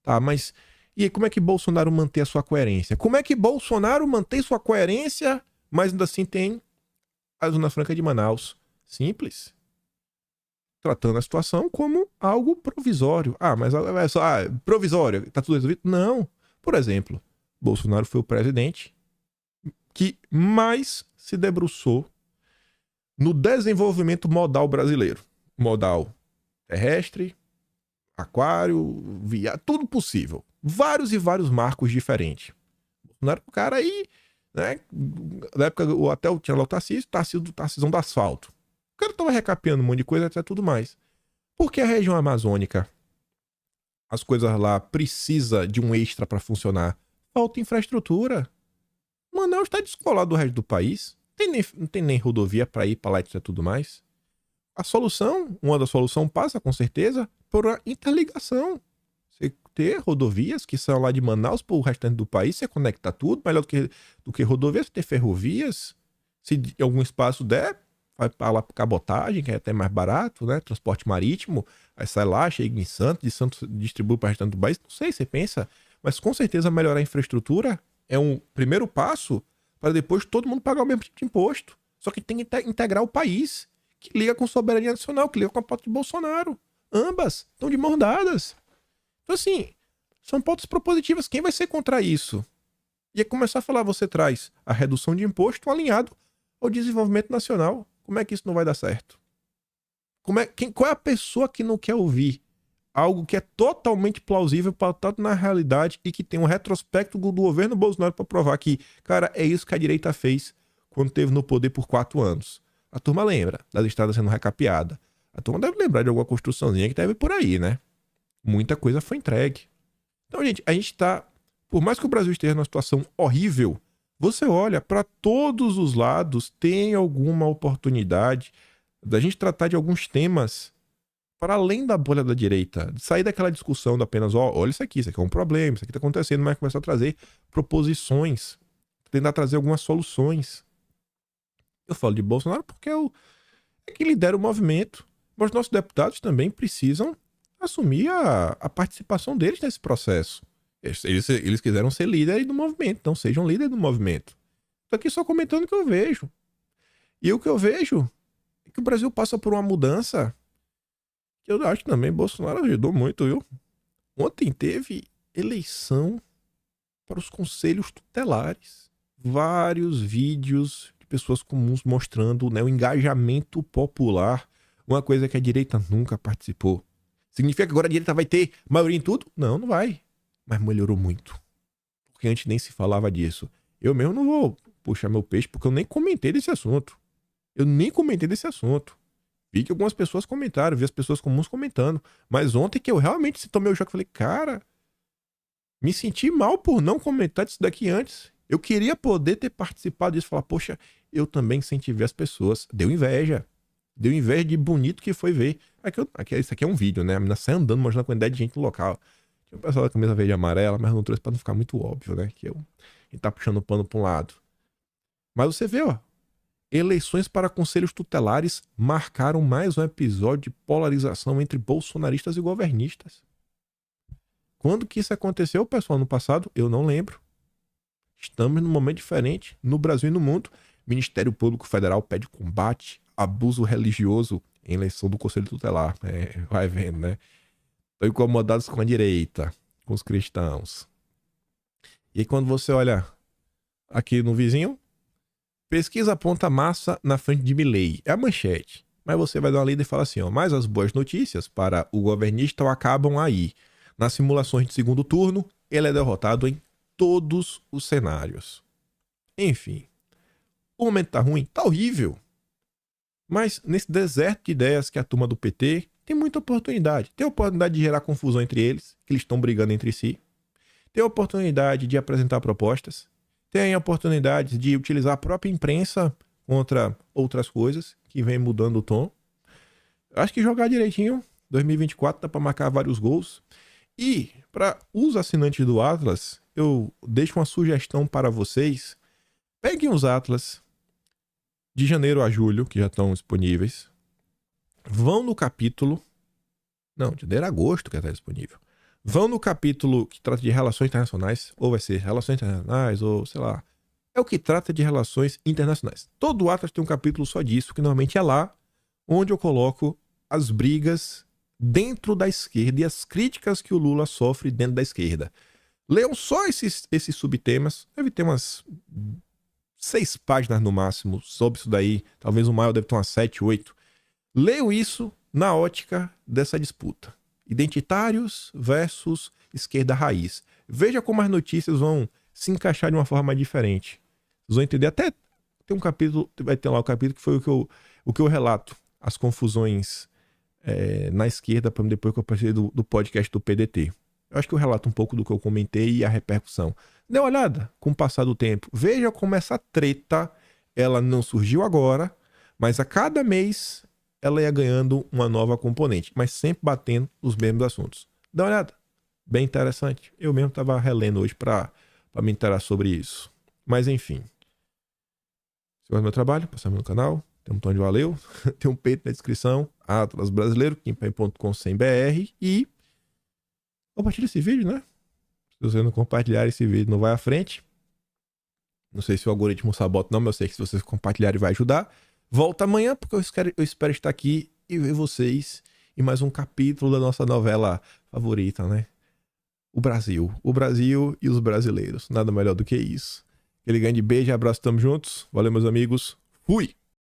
Tá, mas e aí, como é que Bolsonaro mantém a sua coerência? Como é que Bolsonaro mantém sua coerência, mas ainda assim tem a Zona Franca de Manaus? Simples. Tratando a situação como algo provisório. Mas é só provisório, tá tudo resolvido? Não. Por exemplo, Bolsonaro foi o presidente que mais se debruçou no desenvolvimento modal brasileiro. Modal terrestre, aquário, via, tudo possível. Vários e vários marcos diferentes. Bolsonaro era o cara aí, né? Na época, até tinha lá o Tarcísio do asfalto. O cara tava recapeando um monte de coisa, até tudo mais. Porque a região amazônica, as coisas lá precisa de um extra para funcionar. Falta infraestrutura. Manaus está descolado do resto do país. Não tem nem rodovia para ir para lá e tudo mais. A solução, uma das soluções passa com certeza por uma interligação. Você ter rodovias que são lá de Manaus para o restante do país, você conecta tudo, melhor do que rodovias, você ter ferrovias. Se em algum espaço der, vai para lá para cabotagem, que é até mais barato, né? Transporte marítimo, aí sai lá, chega em Santos, de Santos distribui para o restante do país. Não sei, você pensa, mas com certeza melhorar a infraestrutura é um primeiro passo para depois todo mundo pagar o mesmo tipo de imposto. Só que tem que integrar o país, que liga com soberania nacional, que liga com a pauta de Bolsonaro. Ambas estão de mãos dadas. Então, assim, são pautas propositivas. Quem vai ser contra isso? E é começar a falar, você traz a redução de imposto alinhado ao desenvolvimento nacional. Como é que isso não vai dar certo? Qual é a pessoa que não quer ouvir algo que é totalmente plausível, pautado na realidade e que tem um retrospecto do governo Bolsonaro para provar que, cara, é isso que a direita fez quando esteve no poder por 4 anos. A turma lembra das estradas sendo recapeadas. A turma deve lembrar de alguma construçãozinha que deve por aí, né? Muita coisa foi entregue. Então, gente, a gente tá... Por mais que o Brasil esteja numa situação horrível, você olha para todos os lados, tem alguma oportunidade da gente tratar de alguns temas para além da bolha da direita. De sair daquela discussão da apenas, olha isso aqui é um problema, isso aqui tá acontecendo, mas começar a trazer proposições, tentar trazer algumas soluções. Eu falo de Bolsonaro porque é que lidera o movimento, mas nossos deputados também precisam assumir a participação deles nesse processo. Eles quiseram ser líderes do movimento, então sejam líderes do movimento. Estou aqui só comentando o que eu vejo. E o que eu vejo é que o Brasil passa por uma mudança que eu acho que também Bolsonaro ajudou muito, viu? Ontem teve eleição para os conselhos tutelares. Vários vídeos de pessoas comuns mostrando, né, o engajamento popular. Uma coisa que a direita nunca participou. Significa que agora a direita vai ter maioria em tudo? Não, não vai. Mas melhorou muito. Porque antes nem se falava disso. Eu mesmo não vou puxar meu peixe porque eu nem comentei desse assunto. Vi que algumas pessoas comentaram, vi as pessoas comuns comentando. Mas ontem que eu realmente tomei o choque, falei, cara, me senti mal por não comentar disso daqui antes. Eu queria poder ter participado disso. Falar, poxa, eu também incentivei as pessoas. Deu inveja. Deu inveja de bonito que foi ver. Isso aqui é um vídeo, né? A menina sai andando, mostrando a quantidade de gente no local. Tinha um pessoal da camisa verde e amarela, mas não trouxe pra não ficar muito óbvio, né? Que a gente tá puxando o pano pra um lado. Mas você vê, ó. Eleições para conselhos tutelares marcaram mais um episódio de polarização entre bolsonaristas e governistas. Quando que isso aconteceu, pessoal, no passado? Eu não lembro. Estamos num momento diferente no Brasil e no mundo. Ministério Público Federal pede combate abuso religioso em eleição do Conselho Tutelar. Vai vendo, né? Estão incomodados com a direita, com os cristãos. E aí, quando você olha aqui no vizinho, pesquisa aponta massa na frente de Milei. É a manchete. Mas você vai dar uma lida e fala assim, ó, mas as boas notícias para o governista acabam aí. Nas simulações de segundo turno, ele é derrotado em todos os cenários. Enfim, o momento tá ruim, tá horrível. Mas nesse deserto de ideias que a turma do PT tem muita oportunidade. Tem a oportunidade de gerar confusão entre eles, que eles estão brigando entre si. Tem a oportunidade de apresentar propostas. Tem a oportunidade de utilizar a própria imprensa contra outras coisas, que vem mudando o tom. Acho que jogar direitinho, 2024 dá para marcar vários gols. E para os assinantes do Atlas, eu deixo uma sugestão para vocês. Peguem os Atlas de janeiro a julho, que já estão disponíveis. Vão no capítulo Não, de janeiro a agosto que está disponível. Vão no capítulo que trata de relações internacionais, ou vai ser relações internacionais, ou sei lá. É o que trata de relações internacionais. Todo Atlas tem um capítulo só disso, que normalmente é lá onde eu coloco as brigas dentro da esquerda e as críticas que o Lula sofre dentro da esquerda. Leiam só esses subtemas. Deve ter umas 6 páginas no máximo sobre isso daí. Talvez o maior deve ter umas 7, 8. Leiam isso na ótica dessa disputa. Identitários versus esquerda raiz. Veja como as notícias vão se encaixar de uma forma diferente. Vocês vão entender. Até tem um capítulo, vai ter lá o capítulo que foi o que eu relato. As confusões na esquerda, depois que eu participei do podcast do PDT. Eu acho que eu relato um pouco do que eu comentei e a repercussão. Dê uma olhada com o passar do tempo. Veja como essa treta, ela não surgiu agora, mas a cada mês ela ia ganhando uma nova componente, mas sempre batendo os mesmos assuntos. Dá uma olhada. Bem interessante. Eu mesmo estava relendo hoje para me interar sobre isso. Mas enfim. Se gosta do meu trabalho, passa no canal. Tem um botão de valeu. Tem um peito na descrição. Atlas Brasileiro, kimpen.com.br e compartilha esse vídeo, né? Se você não compartilhar esse vídeo, não vai à frente. Não sei se o algoritmo sabota não, mas eu sei que se vocês compartilharem vai ajudar. Volta amanhã, porque eu espero estar aqui e ver vocês em mais um capítulo da nossa novela favorita, né? O Brasil e os brasileiros. Nada melhor do que isso. Aquele grande beijo, abraço, tamo juntos. Valeu, meus amigos. Fui!